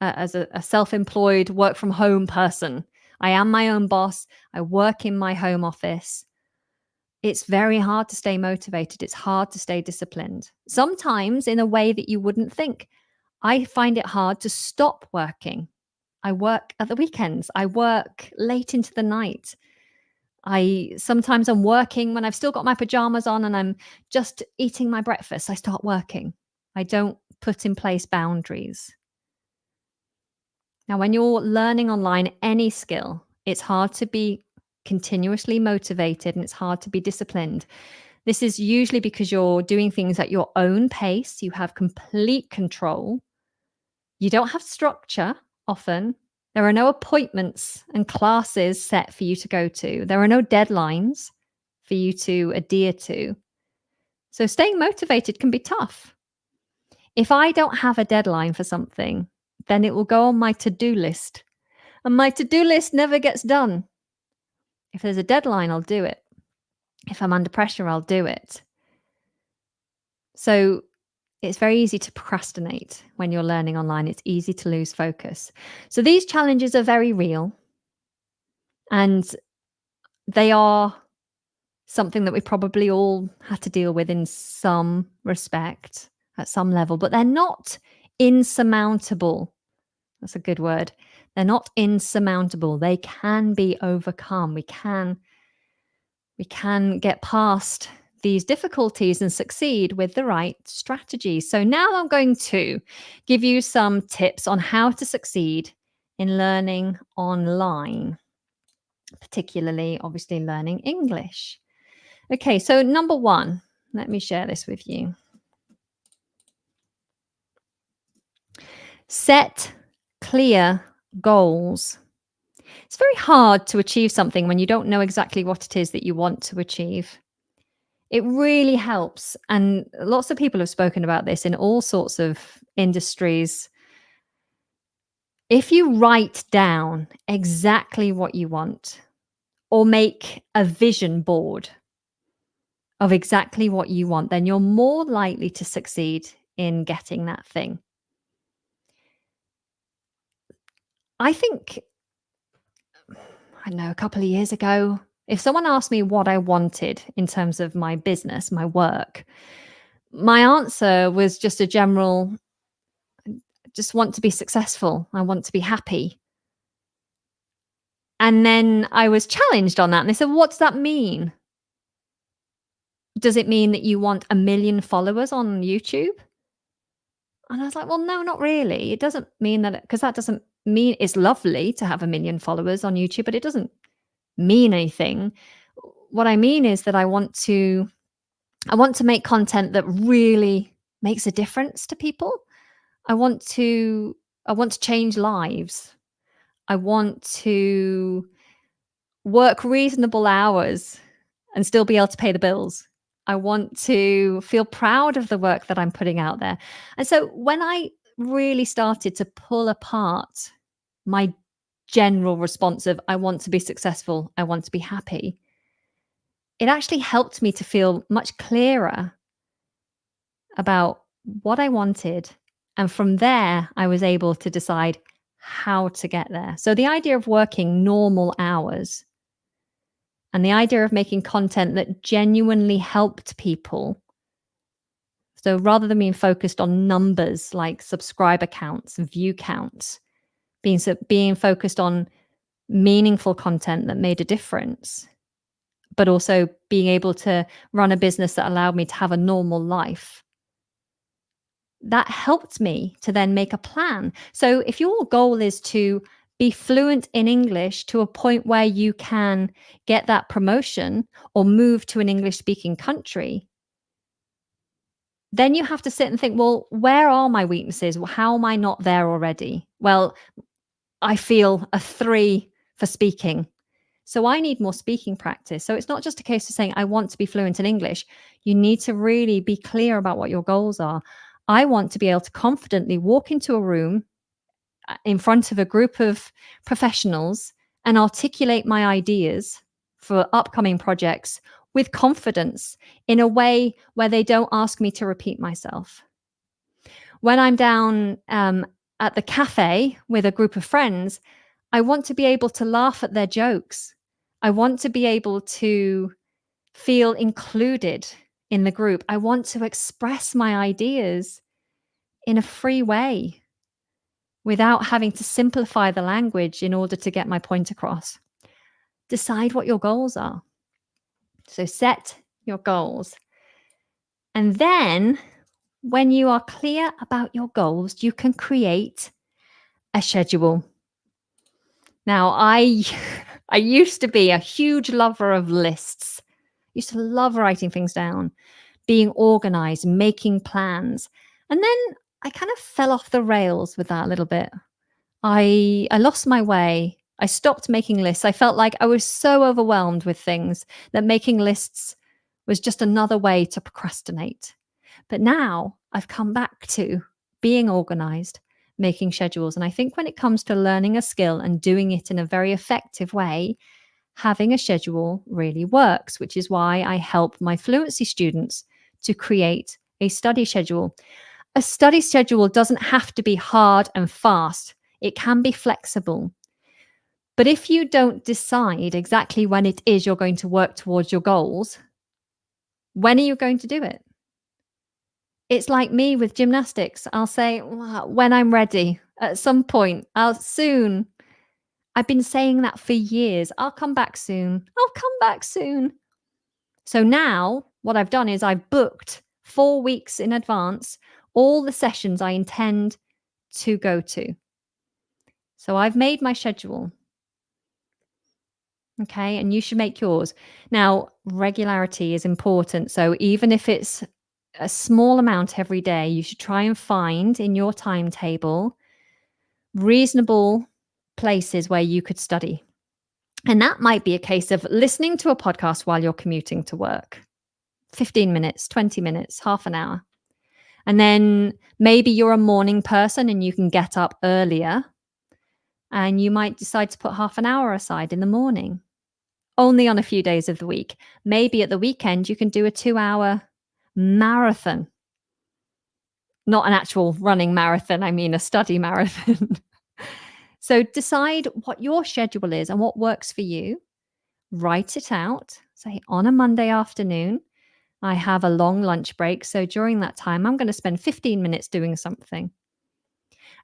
as a self-employed work from home person. I am my own boss. I work in my home office. It's very hard to stay motivated. It's hard to stay disciplined. Sometimes in a way that you wouldn't think. I find it hard to stop working. I work at the weekends. I work late into the night. Sometimes I'm working when I've still got my pajamas on and I'm just eating my breakfast. I start working. I don't put in place boundaries. Now, when you're learning online any skill, it's hard to be continuously motivated and it's hard to be disciplined. This is usually because you're doing things at your own pace. You have complete control. You don't have structure often. There are no appointments and classes set for you to go to. There are no deadlines for you to adhere to. So staying motivated can be tough. If I don't have a deadline for something, then it will go on my to-do list. And my to-do list never gets done. If there's a deadline, I'll do it. If I'm under pressure, I'll do it. So it's very easy to procrastinate when you're learning online. It's easy to lose focus. So these challenges are very real. And they are something that we probably all had to deal with in some respect, at some level, but they're not insurmountable. That's a good word. They're not insurmountable. They can be overcome. We can get past these difficulties and succeed with the right strategy. So now I'm going to give you some tips on how to succeed in learning online, particularly, obviously, learning English. Okay, so number one, let me share this with you. Set clear goals. It's very hard to achieve something when you don't know exactly what it is that you want to achieve. It really helps. And lots of people have spoken about this in all sorts of industries. If you write down exactly what you want or make a vision board of exactly what you want, then you're more likely to succeed in getting that thing. I think, I don't know, a couple of years ago, if someone asked me what I wanted in terms of my business, my work, my answer was just a general, just want to be successful. I want to be happy. And then I was challenged on that. And they said, what does that mean? Does it mean that you want 1,000,000 followers on YouTube? And I was like, well, no, not really. It doesn't mean that, because that doesn't mean, it's lovely to have 1,000,000 followers on YouTube, but it doesn't mean anything. What I mean is that I want to make content that really makes a difference to people. I want to I want to change lives. I want to work reasonable hours and still be able to pay the bills. I want to feel proud of the work that I'm putting out there. And so when I really started to pull apart my general response of I want to be successful, I want to be happy, it actually helped me to feel much clearer about what I wanted. And from there, I was able to decide how to get there. So the idea of working normal hours and the idea of making content that genuinely helped people. So rather than being focused on numbers like subscriber counts and view counts, being focused on meaningful content that made a difference, but also being able to run a business that allowed me to have a normal life. That helped me to then make a plan. So if your goal is to be fluent in English to a point where you can get that promotion or move to an English speaking country, then you have to sit and think, well, where are my weaknesses? How am I not there already? Well, I feel a 3 for speaking. So I need more speaking practice. So it's not just a case of saying, I want to be fluent in English. You need to really be clear about what your goals are. I want to be able to confidently walk into a room in front of a group of professionals and articulate my ideas for upcoming projects with confidence in a way where they don't ask me to repeat myself. When I'm down at the cafe with a group of friends, I want to be able to laugh at their jokes. I want to be able to feel included in the group. I want to express my ideas in a free way without having to simplify the language in order to get my point across. Decide what your goals are. So set your goals. And then when you are clear about your goals, you can create a schedule. Now, I I used to be a huge lover of lists. I used to love writing things down, being organized, making plans. And then I kind of fell off the rails with that a little bit. I lost my way. I stopped making lists. I felt like I was so overwhelmed with things that making lists was just another way to procrastinate. But now I've come back to being organized, making schedules. And I think when it comes to learning a skill and doing it in a very effective way, having a schedule really works, which is why I help my fluency students to create a study schedule. A study schedule doesn't have to be hard and fast. It can be flexible. But if you don't decide exactly when it is you're going to work towards your goals, when are you going to do it? It's like me with gymnastics. I'll say, "Well, when I'm ready, at some point, I'll soon." I've been saying that for years. I'll come back soon. I'll come back soon. So now what I've done is I've booked 4 weeks in advance all the sessions I intend to go to. So I've made my schedule. Okay, and you should make yours. Now, regularity is important. So even if it's a small amount every day, you should try and find in your timetable reasonable places where you could study. And that might be a case of listening to a podcast while you're commuting to work. 15 minutes, 20 minutes, half an hour. And then maybe you're a morning person and you can get up earlier and you might decide to put half an hour aside in the morning, only on a few days of the week. Maybe at the weekend, you can do a 2-hour marathon. Not an actual running marathon, I mean a study marathon. So decide what your schedule is and what works for you. Write it out. Say, on a Monday afternoon, I have a long lunch break. So during that time, I'm going to spend 15 minutes doing something.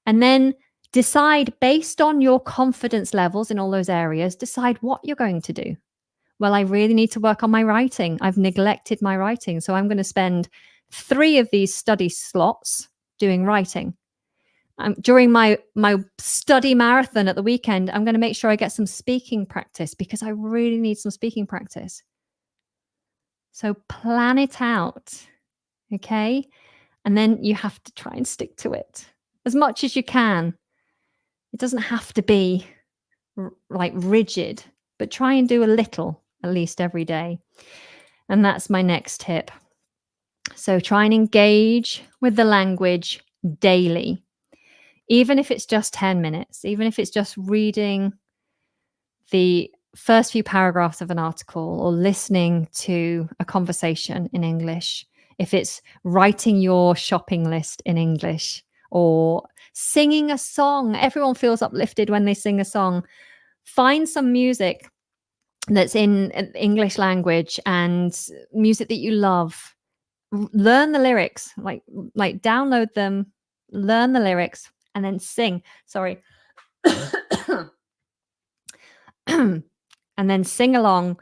And then decide based on your confidence levels in all those areas, decide what you're going to do. Well, I really need to work on my writing. I've neglected my writing. So I'm going to spend 3 of these study slots doing writing. During my study marathon at the weekend, I'm going to make sure I get some speaking practice because I really need some speaking practice. So plan it out, okay? And then you have to try and stick to it as much as you can. It doesn't have to be like rigid, but try and do a little at least every day. And that's my next tip. So try and engage with the language daily. Even if it's just 10 minutes, even if it's just reading the first few paragraphs of an article or listening to a conversation in English, if it's writing your shopping list in English or singing a song, everyone feels uplifted when they sing a song. Find some music that's in English language and music that you love. Learn the lyrics, like download them, learn the lyrics, and then sing. Sorry. And then sing along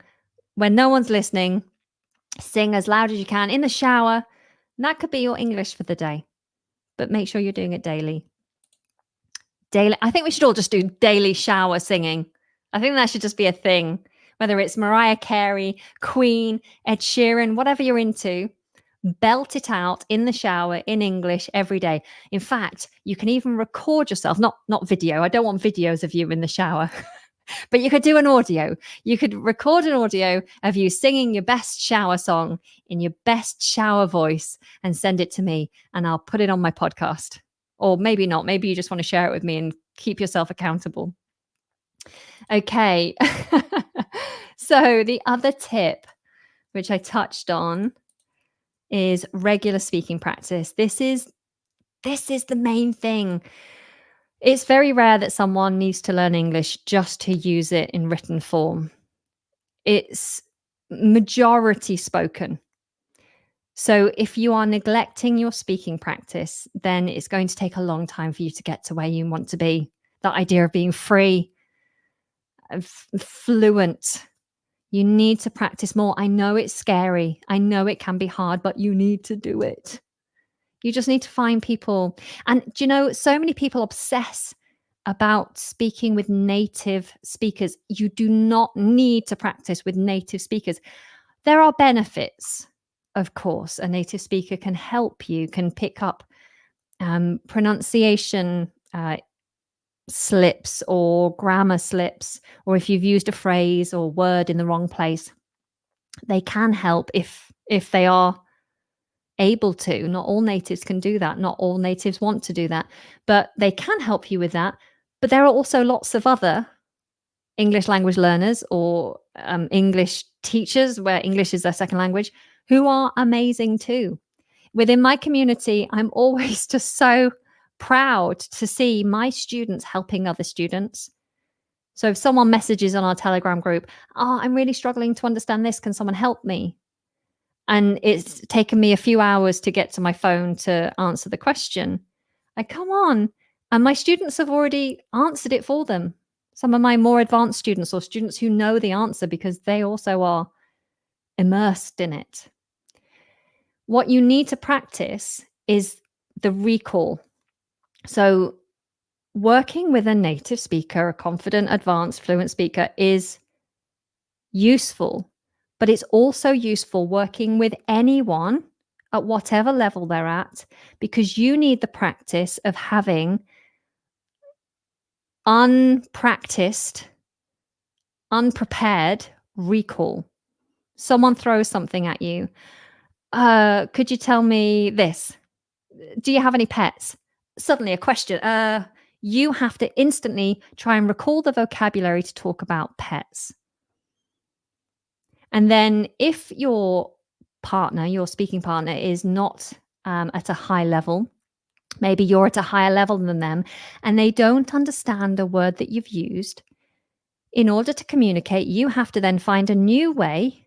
when no one's listening. Sing as loud as you can in the shower. And that could be your English for the day, but make sure you're doing it daily. I think we should all just do daily shower singing. I think that should just be a thing, whether it's Mariah Carey, Queen, Ed Sheeran, whatever you're into. Belt it out in the shower in English every day. In fact, you can even record yourself, not video. I don't want videos of you in the shower, but you could do an audio. You could record an audio of you singing your best shower song in your best shower voice and send it to me, and I'll put it on my podcast. Or maybe not. Maybe you just want to share it with me and keep yourself accountable. Okay. So the other tip, which I touched on, is regular speaking practice. This is the main thing. It's very rare that someone needs to learn English just to use it in written form. It's majority spoken. So if you are neglecting your speaking practice, then it's going to take a long time for you to get to where you want to be. That idea of being free, fluent. You need to practice more. I know it's scary. I know it can be hard, but you need to do it. You just need to find people. And do you know, so many people obsess about speaking with native speakers. You do not need to practice with native speakers. There are benefits, of course. A native speaker can help you, can pick up pronunciation slips or grammar slips, or if you've used a phrase or word in the wrong place, they can help if they are able to. Not all natives can do that. Not all natives want to do that, but they can help you with that. But there are also lots of other English language learners or English teachers where English is their second language who are amazing too. Within my community, I'm always just so proud to see my students helping other students. So if someone messages on our Telegram group, "Oh, I'm really struggling to understand this. Can someone help me?" And it's taken me a few hours to get to my phone to answer the question. Come on. And my students have already answered it for them. Some of my more advanced students or students who know the answer because they also are immersed in it. What you need to practice is the recall. So, working with a native speaker, a confident, advanced, fluent speaker is useful, but it's also useful working with anyone at whatever level they're at, because you need the practice of having unpracticed, unprepared recall. Someone throws something at you. Could you tell me this? Do you have any pets? Suddenly a question. You have to instantly try and recall the vocabulary to talk about pets. And then if your partner, your speaking partner, is not at a high level, maybe you're at a higher level than them, and they don't understand a word that you've used, in order to communicate, you have to then find a new way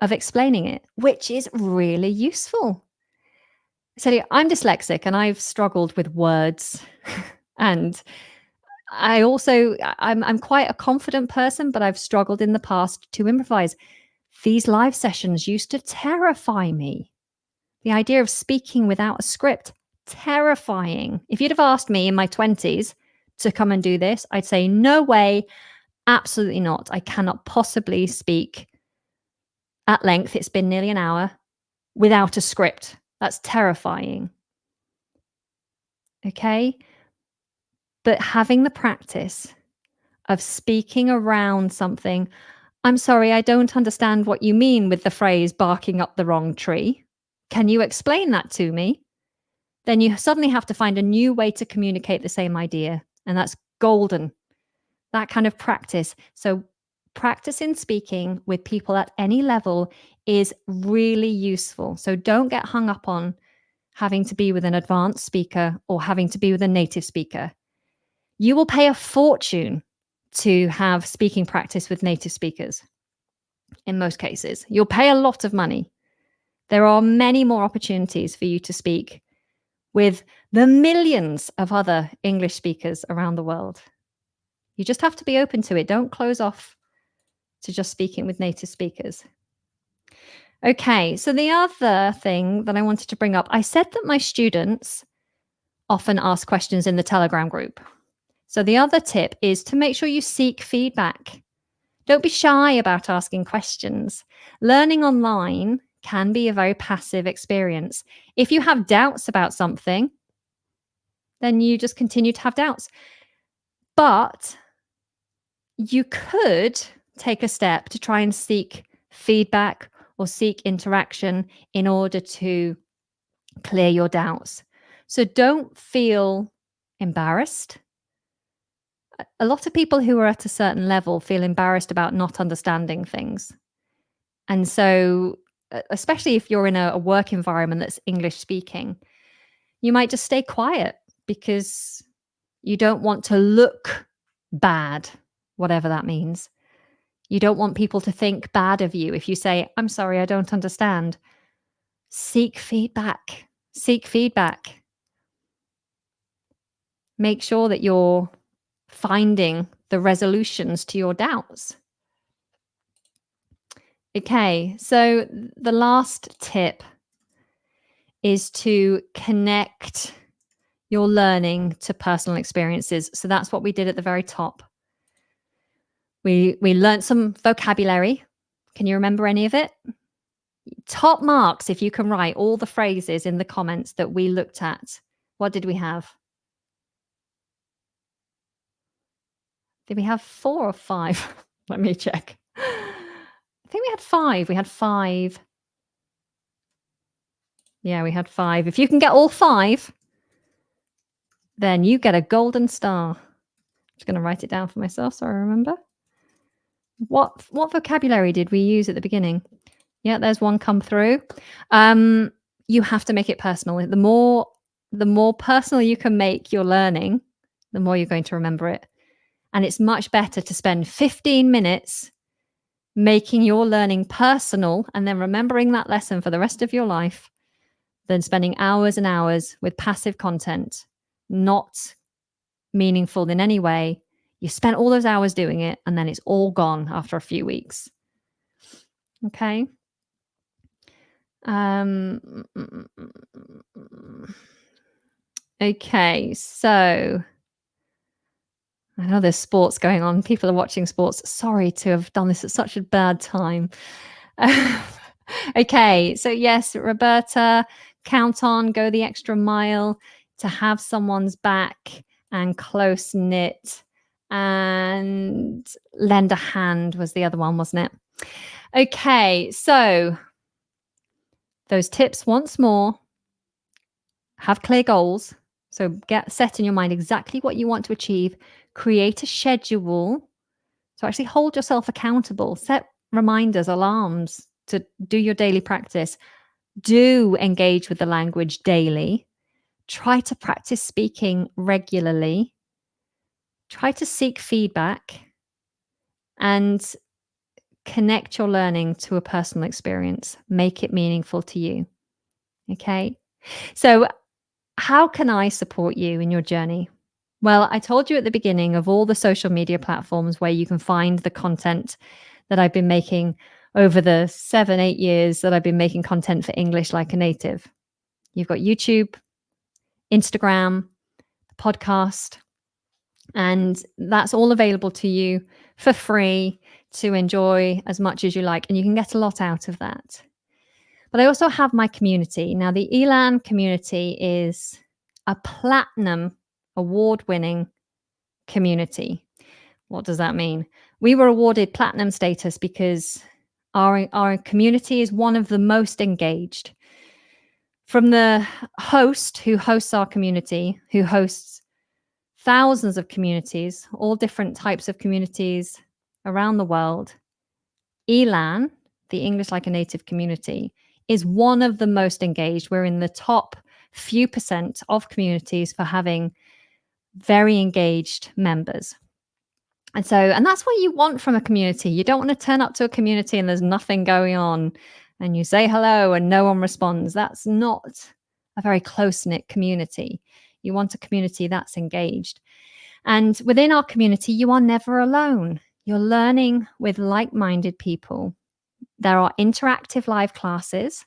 of explaining it, which is really useful. So I'm dyslexic and I've struggled with words. And I'm quite a confident person, but I've struggled in the past to improvise. These live sessions used to terrify me. The idea of speaking without a script, terrifying. If you'd have asked me in my 20s to come and do this, I'd say, no way, absolutely not. I cannot possibly speak at length. It's been nearly an hour without a script. That's terrifying. Okay. But having the practice of speaking around something, I'm sorry, I don't understand what you mean with the phrase barking up the wrong tree. Can you explain that to me? Then you suddenly have to find a new way to communicate the same idea. And that's golden. That kind of practice. So, practicing speaking with people at any level is really useful. So, don't get hung up on having to be with an advanced speaker or having to be with a native speaker. You will pay a fortune to have speaking practice with native speakers. In most cases, you'll pay a lot of money. There are many more opportunities for you to speak with the millions of other English speakers around the world. You just have to be open to it. Don't close off to just speaking with native speakers. Okay, so the other thing that I wanted to bring up, I said that my students often ask questions in the Telegram group. So the other tip is to make sure you seek feedback. Don't be shy about asking questions. Learning online can be a very passive experience. If you have doubts about something, then you just continue to have doubts. But you could take a step to try and seek feedback or seek interaction in order to clear your doubts. So don't feel embarrassed. A lot of people who are at a certain level feel embarrassed about not understanding things. And so, especially if you're in a work environment that's English speaking, you might just stay quiet because you don't want to look bad, whatever that means. You don't want people to think bad of you if you say, I'm sorry, I don't understand. Seek feedback. Seek feedback. Make sure that you're finding the resolutions to your doubts. Okay, so the last tip is to connect your learning to personal experiences. So that's what we did at the very top. We learned some vocabulary. Can you remember any of it? Top marks if you can write all the phrases in the comments that we looked at. What did we have? Did we have 4 or 5? Let me check. I think we had 5. We had 5. Yeah, we had 5. If you can get all 5, then you get a golden star. I'm just going to write it down for myself so I remember. What vocabulary did we use at the beginning? Yeah, there's one come through. You have to make it personal. The more personal you can make your learning, the more you're going to remember it. And it's much better to spend 15 minutes making your learning personal and then remembering that lesson for the rest of your life than spending hours and hours with passive content, not meaningful in any way. You spent all those hours doing it and then it's all gone after a few weeks. Okay. Um, mm, mm, mm, mm, mm. Okay, so I know there's sports going on. People are watching sports. Sorry to have done this at such a bad time. Okay, so yes, Roberta, count on, go the extra mile, to have someone's back and close knit, and lend a hand was the other one, wasn't it? Okay, so those tips once more. Have clear goals. So get set in your mind exactly what you want to achieve. Create a schedule. So actually hold yourself accountable. Set reminders, alarms to do your daily practice. Do engage with the language daily. Try to practice speaking regularly. Try to seek feedback and connect your learning to a personal experience. Make it meaningful to you. Okay. So, how can I support you in your journey? Well, I told you at the beginning of all the social media platforms where you can find the content that I've been making over the 7, 8 years that I've been making content for English like a native. You've got YouTube, Instagram, podcast, and that's all available to you for free to enjoy as much as you like. And you can get a lot out of that. But I also have my community. Now, the Elan community is a platinum award winning community. What does that mean? We were awarded platinum status because our community is one of the most engaged. From the host who hosts our community, who hosts thousands of communities, all different types of communities around the world, Elan, the English Like a Native community, is one of the most engaged. We're in the top few percent of communities for having very engaged members. And that's what you want from a community. You don't want to turn up to a community and there's nothing going on and you say hello and no one responds. That's not a very close-knit community. You want a community that's engaged. And within our community, you are never alone. You're learning with like-minded people. There are interactive live classes,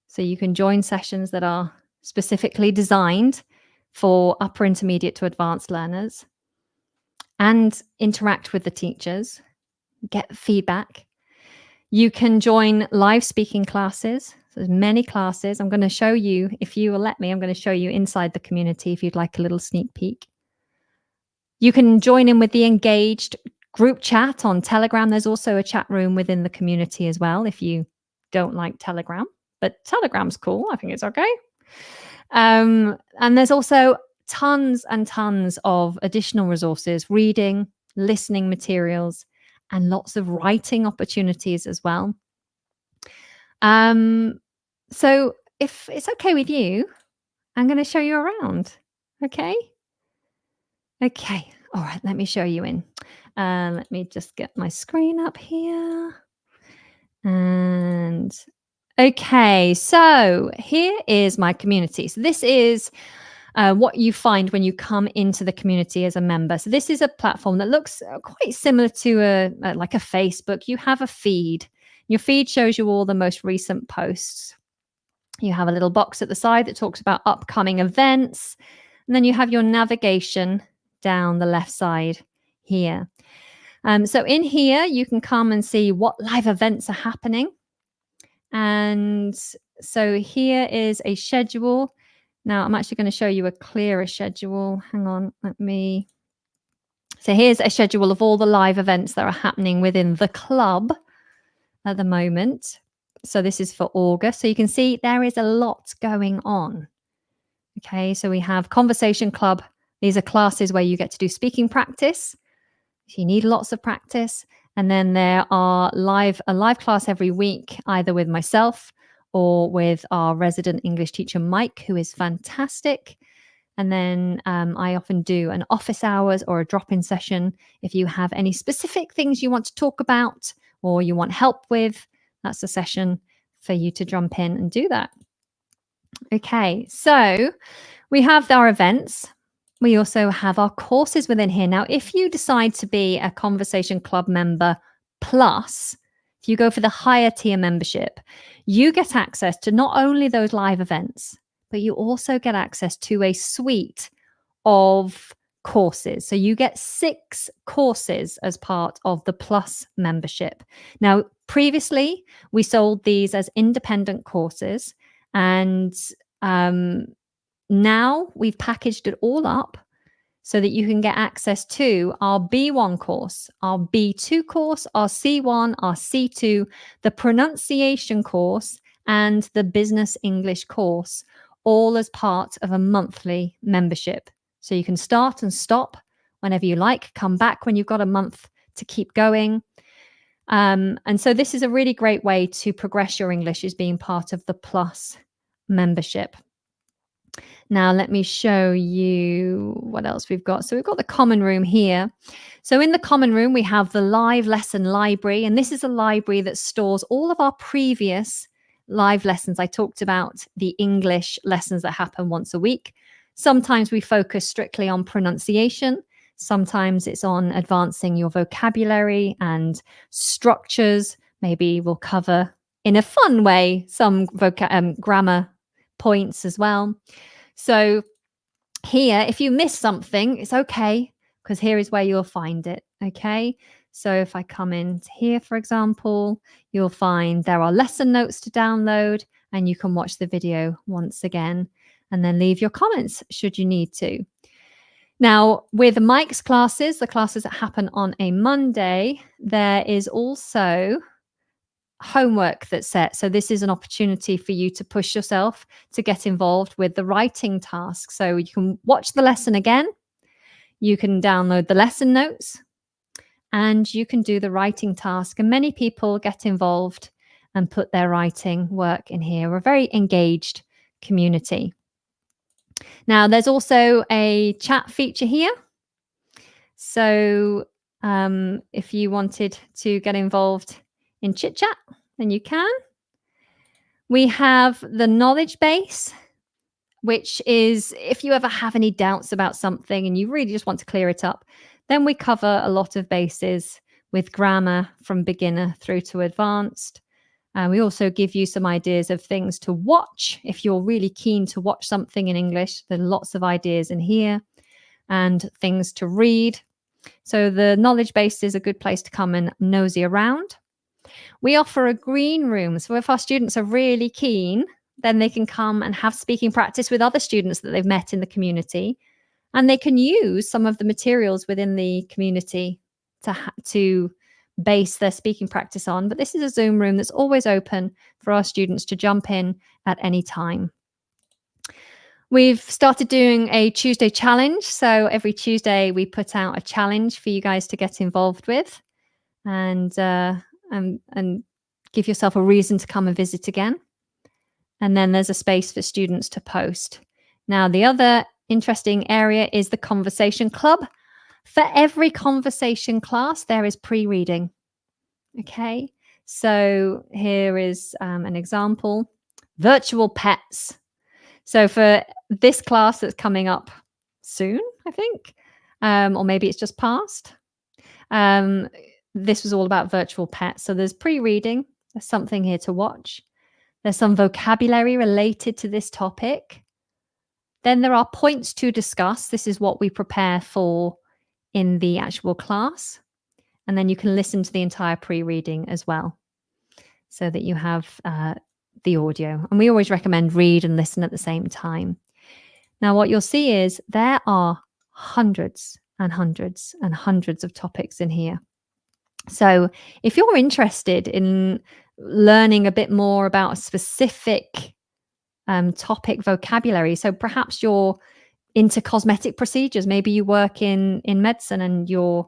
so you can join sessions that are specifically designed for upper intermediate to advanced learners and interact with the teachers, get feedback. You can join live speaking classes. So there's many classes. I'm going to show you, if you will let me, I'm going to show you inside the community if you'd like a little sneak peek. You can join in with the engaged group chat on Telegram. There's also a chat room within the community as well if you don't like Telegram, but Telegram's cool. I think it's okay. And there's also tons and tons of additional resources, reading, listening materials, and lots of writing opportunities as well. So if it's okay with you, I'm going to show you around. Okay. Okay. All right. Let me show you in. Let me just get my screen up here. And okay. So here is my community. So this is what you find when you come into the community as a member. So this is a platform that looks quite similar to like a Facebook. You have a feed. Your feed shows you all the most recent posts. You have a little box at the side that talks about upcoming events. And then you have your navigation down the left side here. So in here, you can come and see what live events are happening. And so here is a schedule. Now I'm actually going to show you a clearer schedule. Hang on, so here's a schedule of all the live events that are happening within the club at the moment. So this is for August. So you can see there is a lot going on. Okay, so we have Conversation Club. These are classes where you get to do speaking practice. You need lots of practice. And then there are a live class every week, either with myself or with our resident English teacher, Mike, who is fantastic. And then I often do an office hours or a drop-in session. If you have any specific things you want to talk about or you want help with, that's a session for you to jump in and do that. Okay, so we have our events. We also have our courses within here. Now, if you decide to be a Conversation Club member plus, if you go for the higher tier membership, you get access to not only those live events, but you also get access to a suite of courses. So you get 6 courses as part of the Plus membership. Now, previously, we sold these as independent courses, and now we've packaged it all up so that you can get access to our B1 course, our B2 course, our C1, our C2, the pronunciation course, and the business English course, all as part of a monthly membership. So you can start and stop whenever you like, come back when you've got a month to keep going. And so this is a really great way to progress your English, is being part of the Plus membership. Now, let me show you what else we've got. So we've got the common room here. So in the common room, we have the live lesson library. And this is a library that stores all of our previous live lessons. I talked about the English lessons that happen once a week. Sometimes we focus strictly on pronunciation. Sometimes it's on advancing your vocabulary and structures. Maybe we'll cover in a fun way some grammar points as well. So here, if you miss something, it's okay, because here is where you'll find it. Okay. So if I come in here, for example, you'll find there are lesson notes to download, and you can watch the video once again and then leave your comments should you need to. Now, with Mike's classes, the classes that happen on a Monday, there is also homework that's set. So this is an opportunity for you to push yourself to get involved with the writing task. So you can watch the lesson again, you can download the lesson notes, and you can do the writing task. And many people get involved and put their writing work in here. We're a very engaged community. Now, there's also a chat feature here. So if you wanted to get involved in chit chat, then you can. We have the knowledge base, which is if you ever have any doubts about something and you really just want to clear it up, then we cover a lot of bases with grammar from beginner through to advanced. And we also give you some ideas of things to watch. If you're really keen to watch something in English, there are lots of ideas in here, and things to read. So the knowledge base is a good place to come and nosy around. We offer a green room. So if our students are really keen, then they can come and have speaking practice with other students that they've met in the community. And they can use some of the materials within the community to base their speaking practice on. But this is a Zoom room that's always open for our students to jump in at any time. We've started doing a Tuesday challenge. So every Tuesday we put out a challenge for you guys to get involved with, and give yourself a reason to come and visit again. And then there's a space for students to post. Now, the other interesting area is the conversation club. For every conversation class, there is pre-reading. Okay, so here is an example. Virtual pets. So for this class that's coming up soon, I think, or maybe it's just passed, this was all about virtual pets. So there's pre-reading. There's something here to watch. There's some vocabulary related to this topic. Then there are points to discuss. This is what we prepare for in the actual class. And then you can listen to the entire pre-reading as well, so that you have the audio. And we always recommend read and listen at the same time. Now, what you'll see is there are hundreds and hundreds and hundreds of topics in here. So if you're interested in learning a bit more about a specific topic vocabulary, so perhaps you're into cosmetic procedures, maybe you work in medicine and you're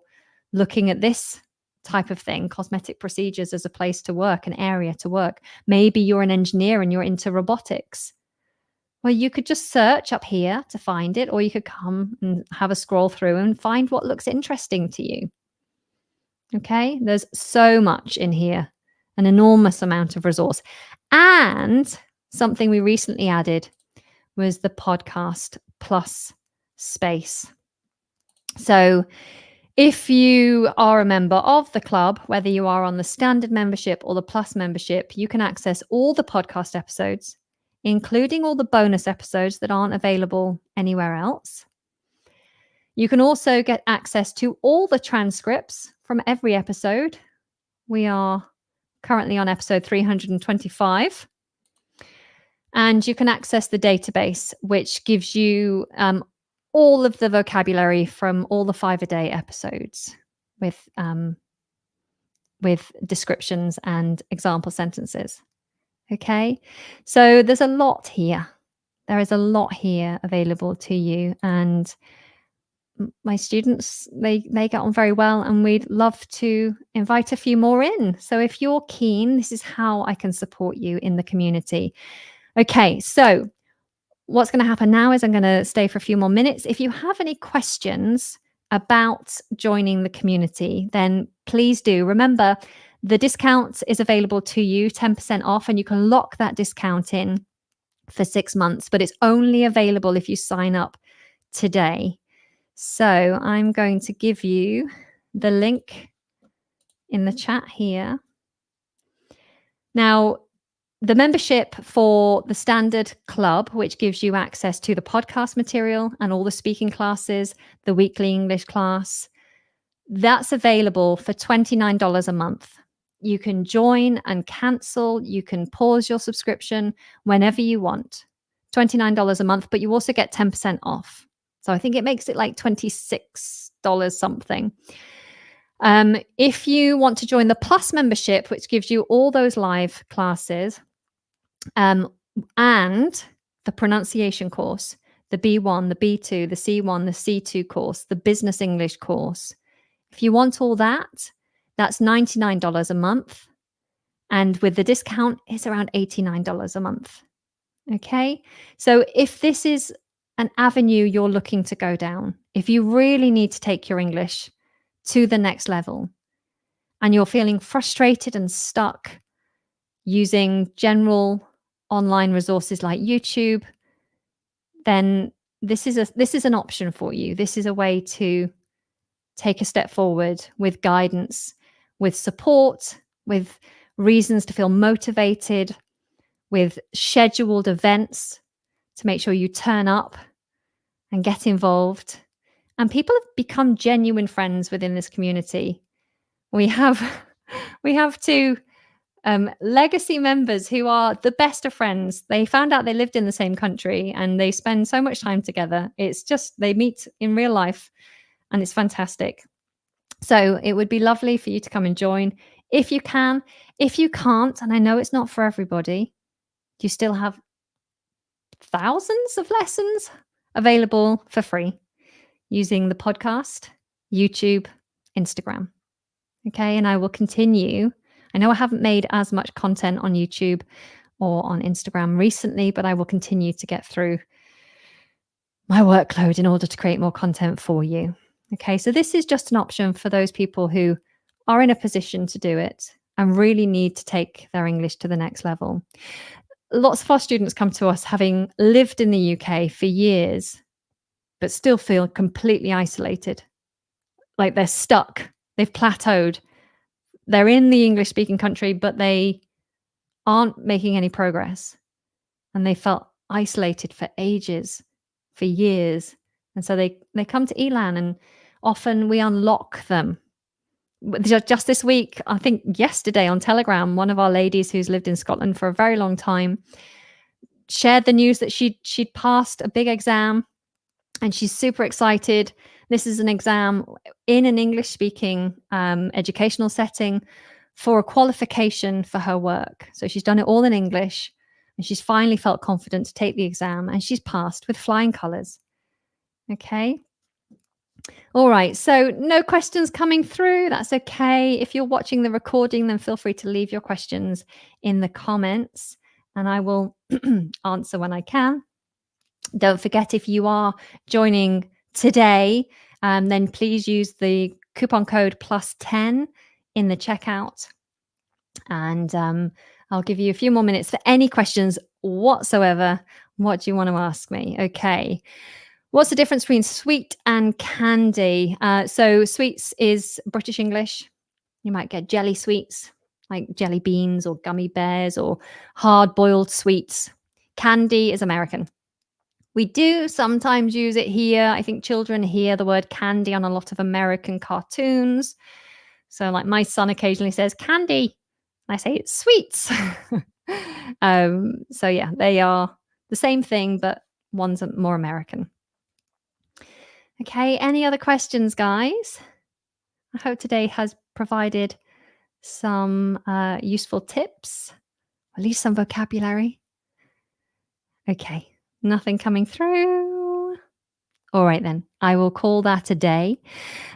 looking at this type of thing, cosmetic procedures as a place to work, an area to work. Maybe you're an engineer and you're into robotics. Well, you could just search up here to find it, or you could come and have a scroll through and find what looks interesting to you. Okay, there's so much in here, an enormous amount of resource. And something we recently added was the podcast plus space. So If you are a member of the club, whether you are on the standard membership or the plus membership, you can access all the podcast episodes, including all the bonus episodes that aren't available anywhere else. You can also get access to all the transcripts from every episode. We are currently on episode 325. And you can access the database, which gives you all of the vocabulary from all the 5-a-day episodes with descriptions and example sentences. Okay, so there's a lot here. There is a lot here available to you, and my students, they get on very well, and we'd love to invite a few more in. So if you're keen, this is how I can support you in the community. Okay, so what's going to happen now is I'm going to stay for a few more minutes. If you have any questions about joining the community, then please do. Remember, the discount is available to you, 10% off, and you can lock that discount in for 6 months, but it's only available if you sign up today. So I'm going to give you the link in the chat here. Now, the membership for the standard club, which gives you access to the podcast material and all the speaking classes, the weekly English class, that's available for $29 a month. You can join and cancel. You can pause your subscription whenever you want. $29 a month, but you also get 10% off. So I think it makes it like $26 something. If you want to join the plus membership, which gives you all those live classes, and the pronunciation course, the B1, the B2, the C1, the C2 course, the business English course. If you want all that, that's $99 a month. And with the discount, it's around $89 a month. Okay. So if this is an avenue you're looking to go down, if you really need to take your English to the next level and you're feeling frustrated and stuck using general online resources like YouTube, then this is an option for you. This is a way to take a step forward with guidance, with support, with reasons to feel motivated, with scheduled events to make sure you turn up and get involved. And people have become genuine friends within this community. We have two legacy members who are the best of friends. They found out they lived in the same country and they spend so much time together. It's just, they meet in real life and it's fantastic. So it would be lovely for you to come and join if you can. If you can't, and I know it's not for everybody, you still have thousands of lessons available for free using the podcast, YouTube, Instagram. Okay, and I will continue. I know I haven't made as much content on YouTube or on Instagram recently, but I will continue to get through my workload in order to create more content for you. Okay, so this is just an option for those people who are in a position to do it and really need to take their English to the next level. Lots of our students come to us having lived in the UK for years, but still feel completely isolated, like they're stuck, they've plateaued. They're in the English-speaking country, but they aren't making any progress. And they felt isolated for ages, for years. And so they come to Elan, and often we unlock them. Just this week, I think yesterday on Telegram, one of our ladies who's lived in Scotland for a very long time shared the news that she'd passed a big exam, and she's super excited. This is an exam in an English-speaking educational setting for a qualification for her work. So she's done it all in English, and she's finally felt confident to take the exam, and she's passed with flying colours. Okay. All right. So no questions coming through. That's okay. If you're watching the recording, then feel free to leave your questions in the comments, and I will answer when I can. Don't forget, if you are joining today, then please use the coupon code +10 in the checkout. And I'll give you a few more minutes for any questions whatsoever. What do you want to ask me? Okay. What's the difference between sweet and candy? So sweets is British English. You might get jelly sweets, like jelly beans or gummy bears or hard boiled sweets. Candy is American. We do sometimes use it here. I think children hear the word candy on a lot of American cartoons. So, like, my son occasionally says candy. I say it's sweets. So yeah, they are the same thing, but one's more American. Okay, any other questions, guys? I hope today has provided some useful tips, at least some vocabulary. Okay, nothing coming through. All right, then. I will call that a day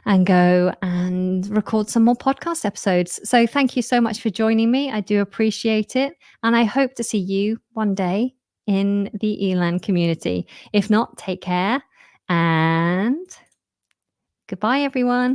and go and record some more podcast episodes. So thank you so much for joining me. I do appreciate it. And I hope to see you one day in the Elan community. If not, take care and goodbye, everyone.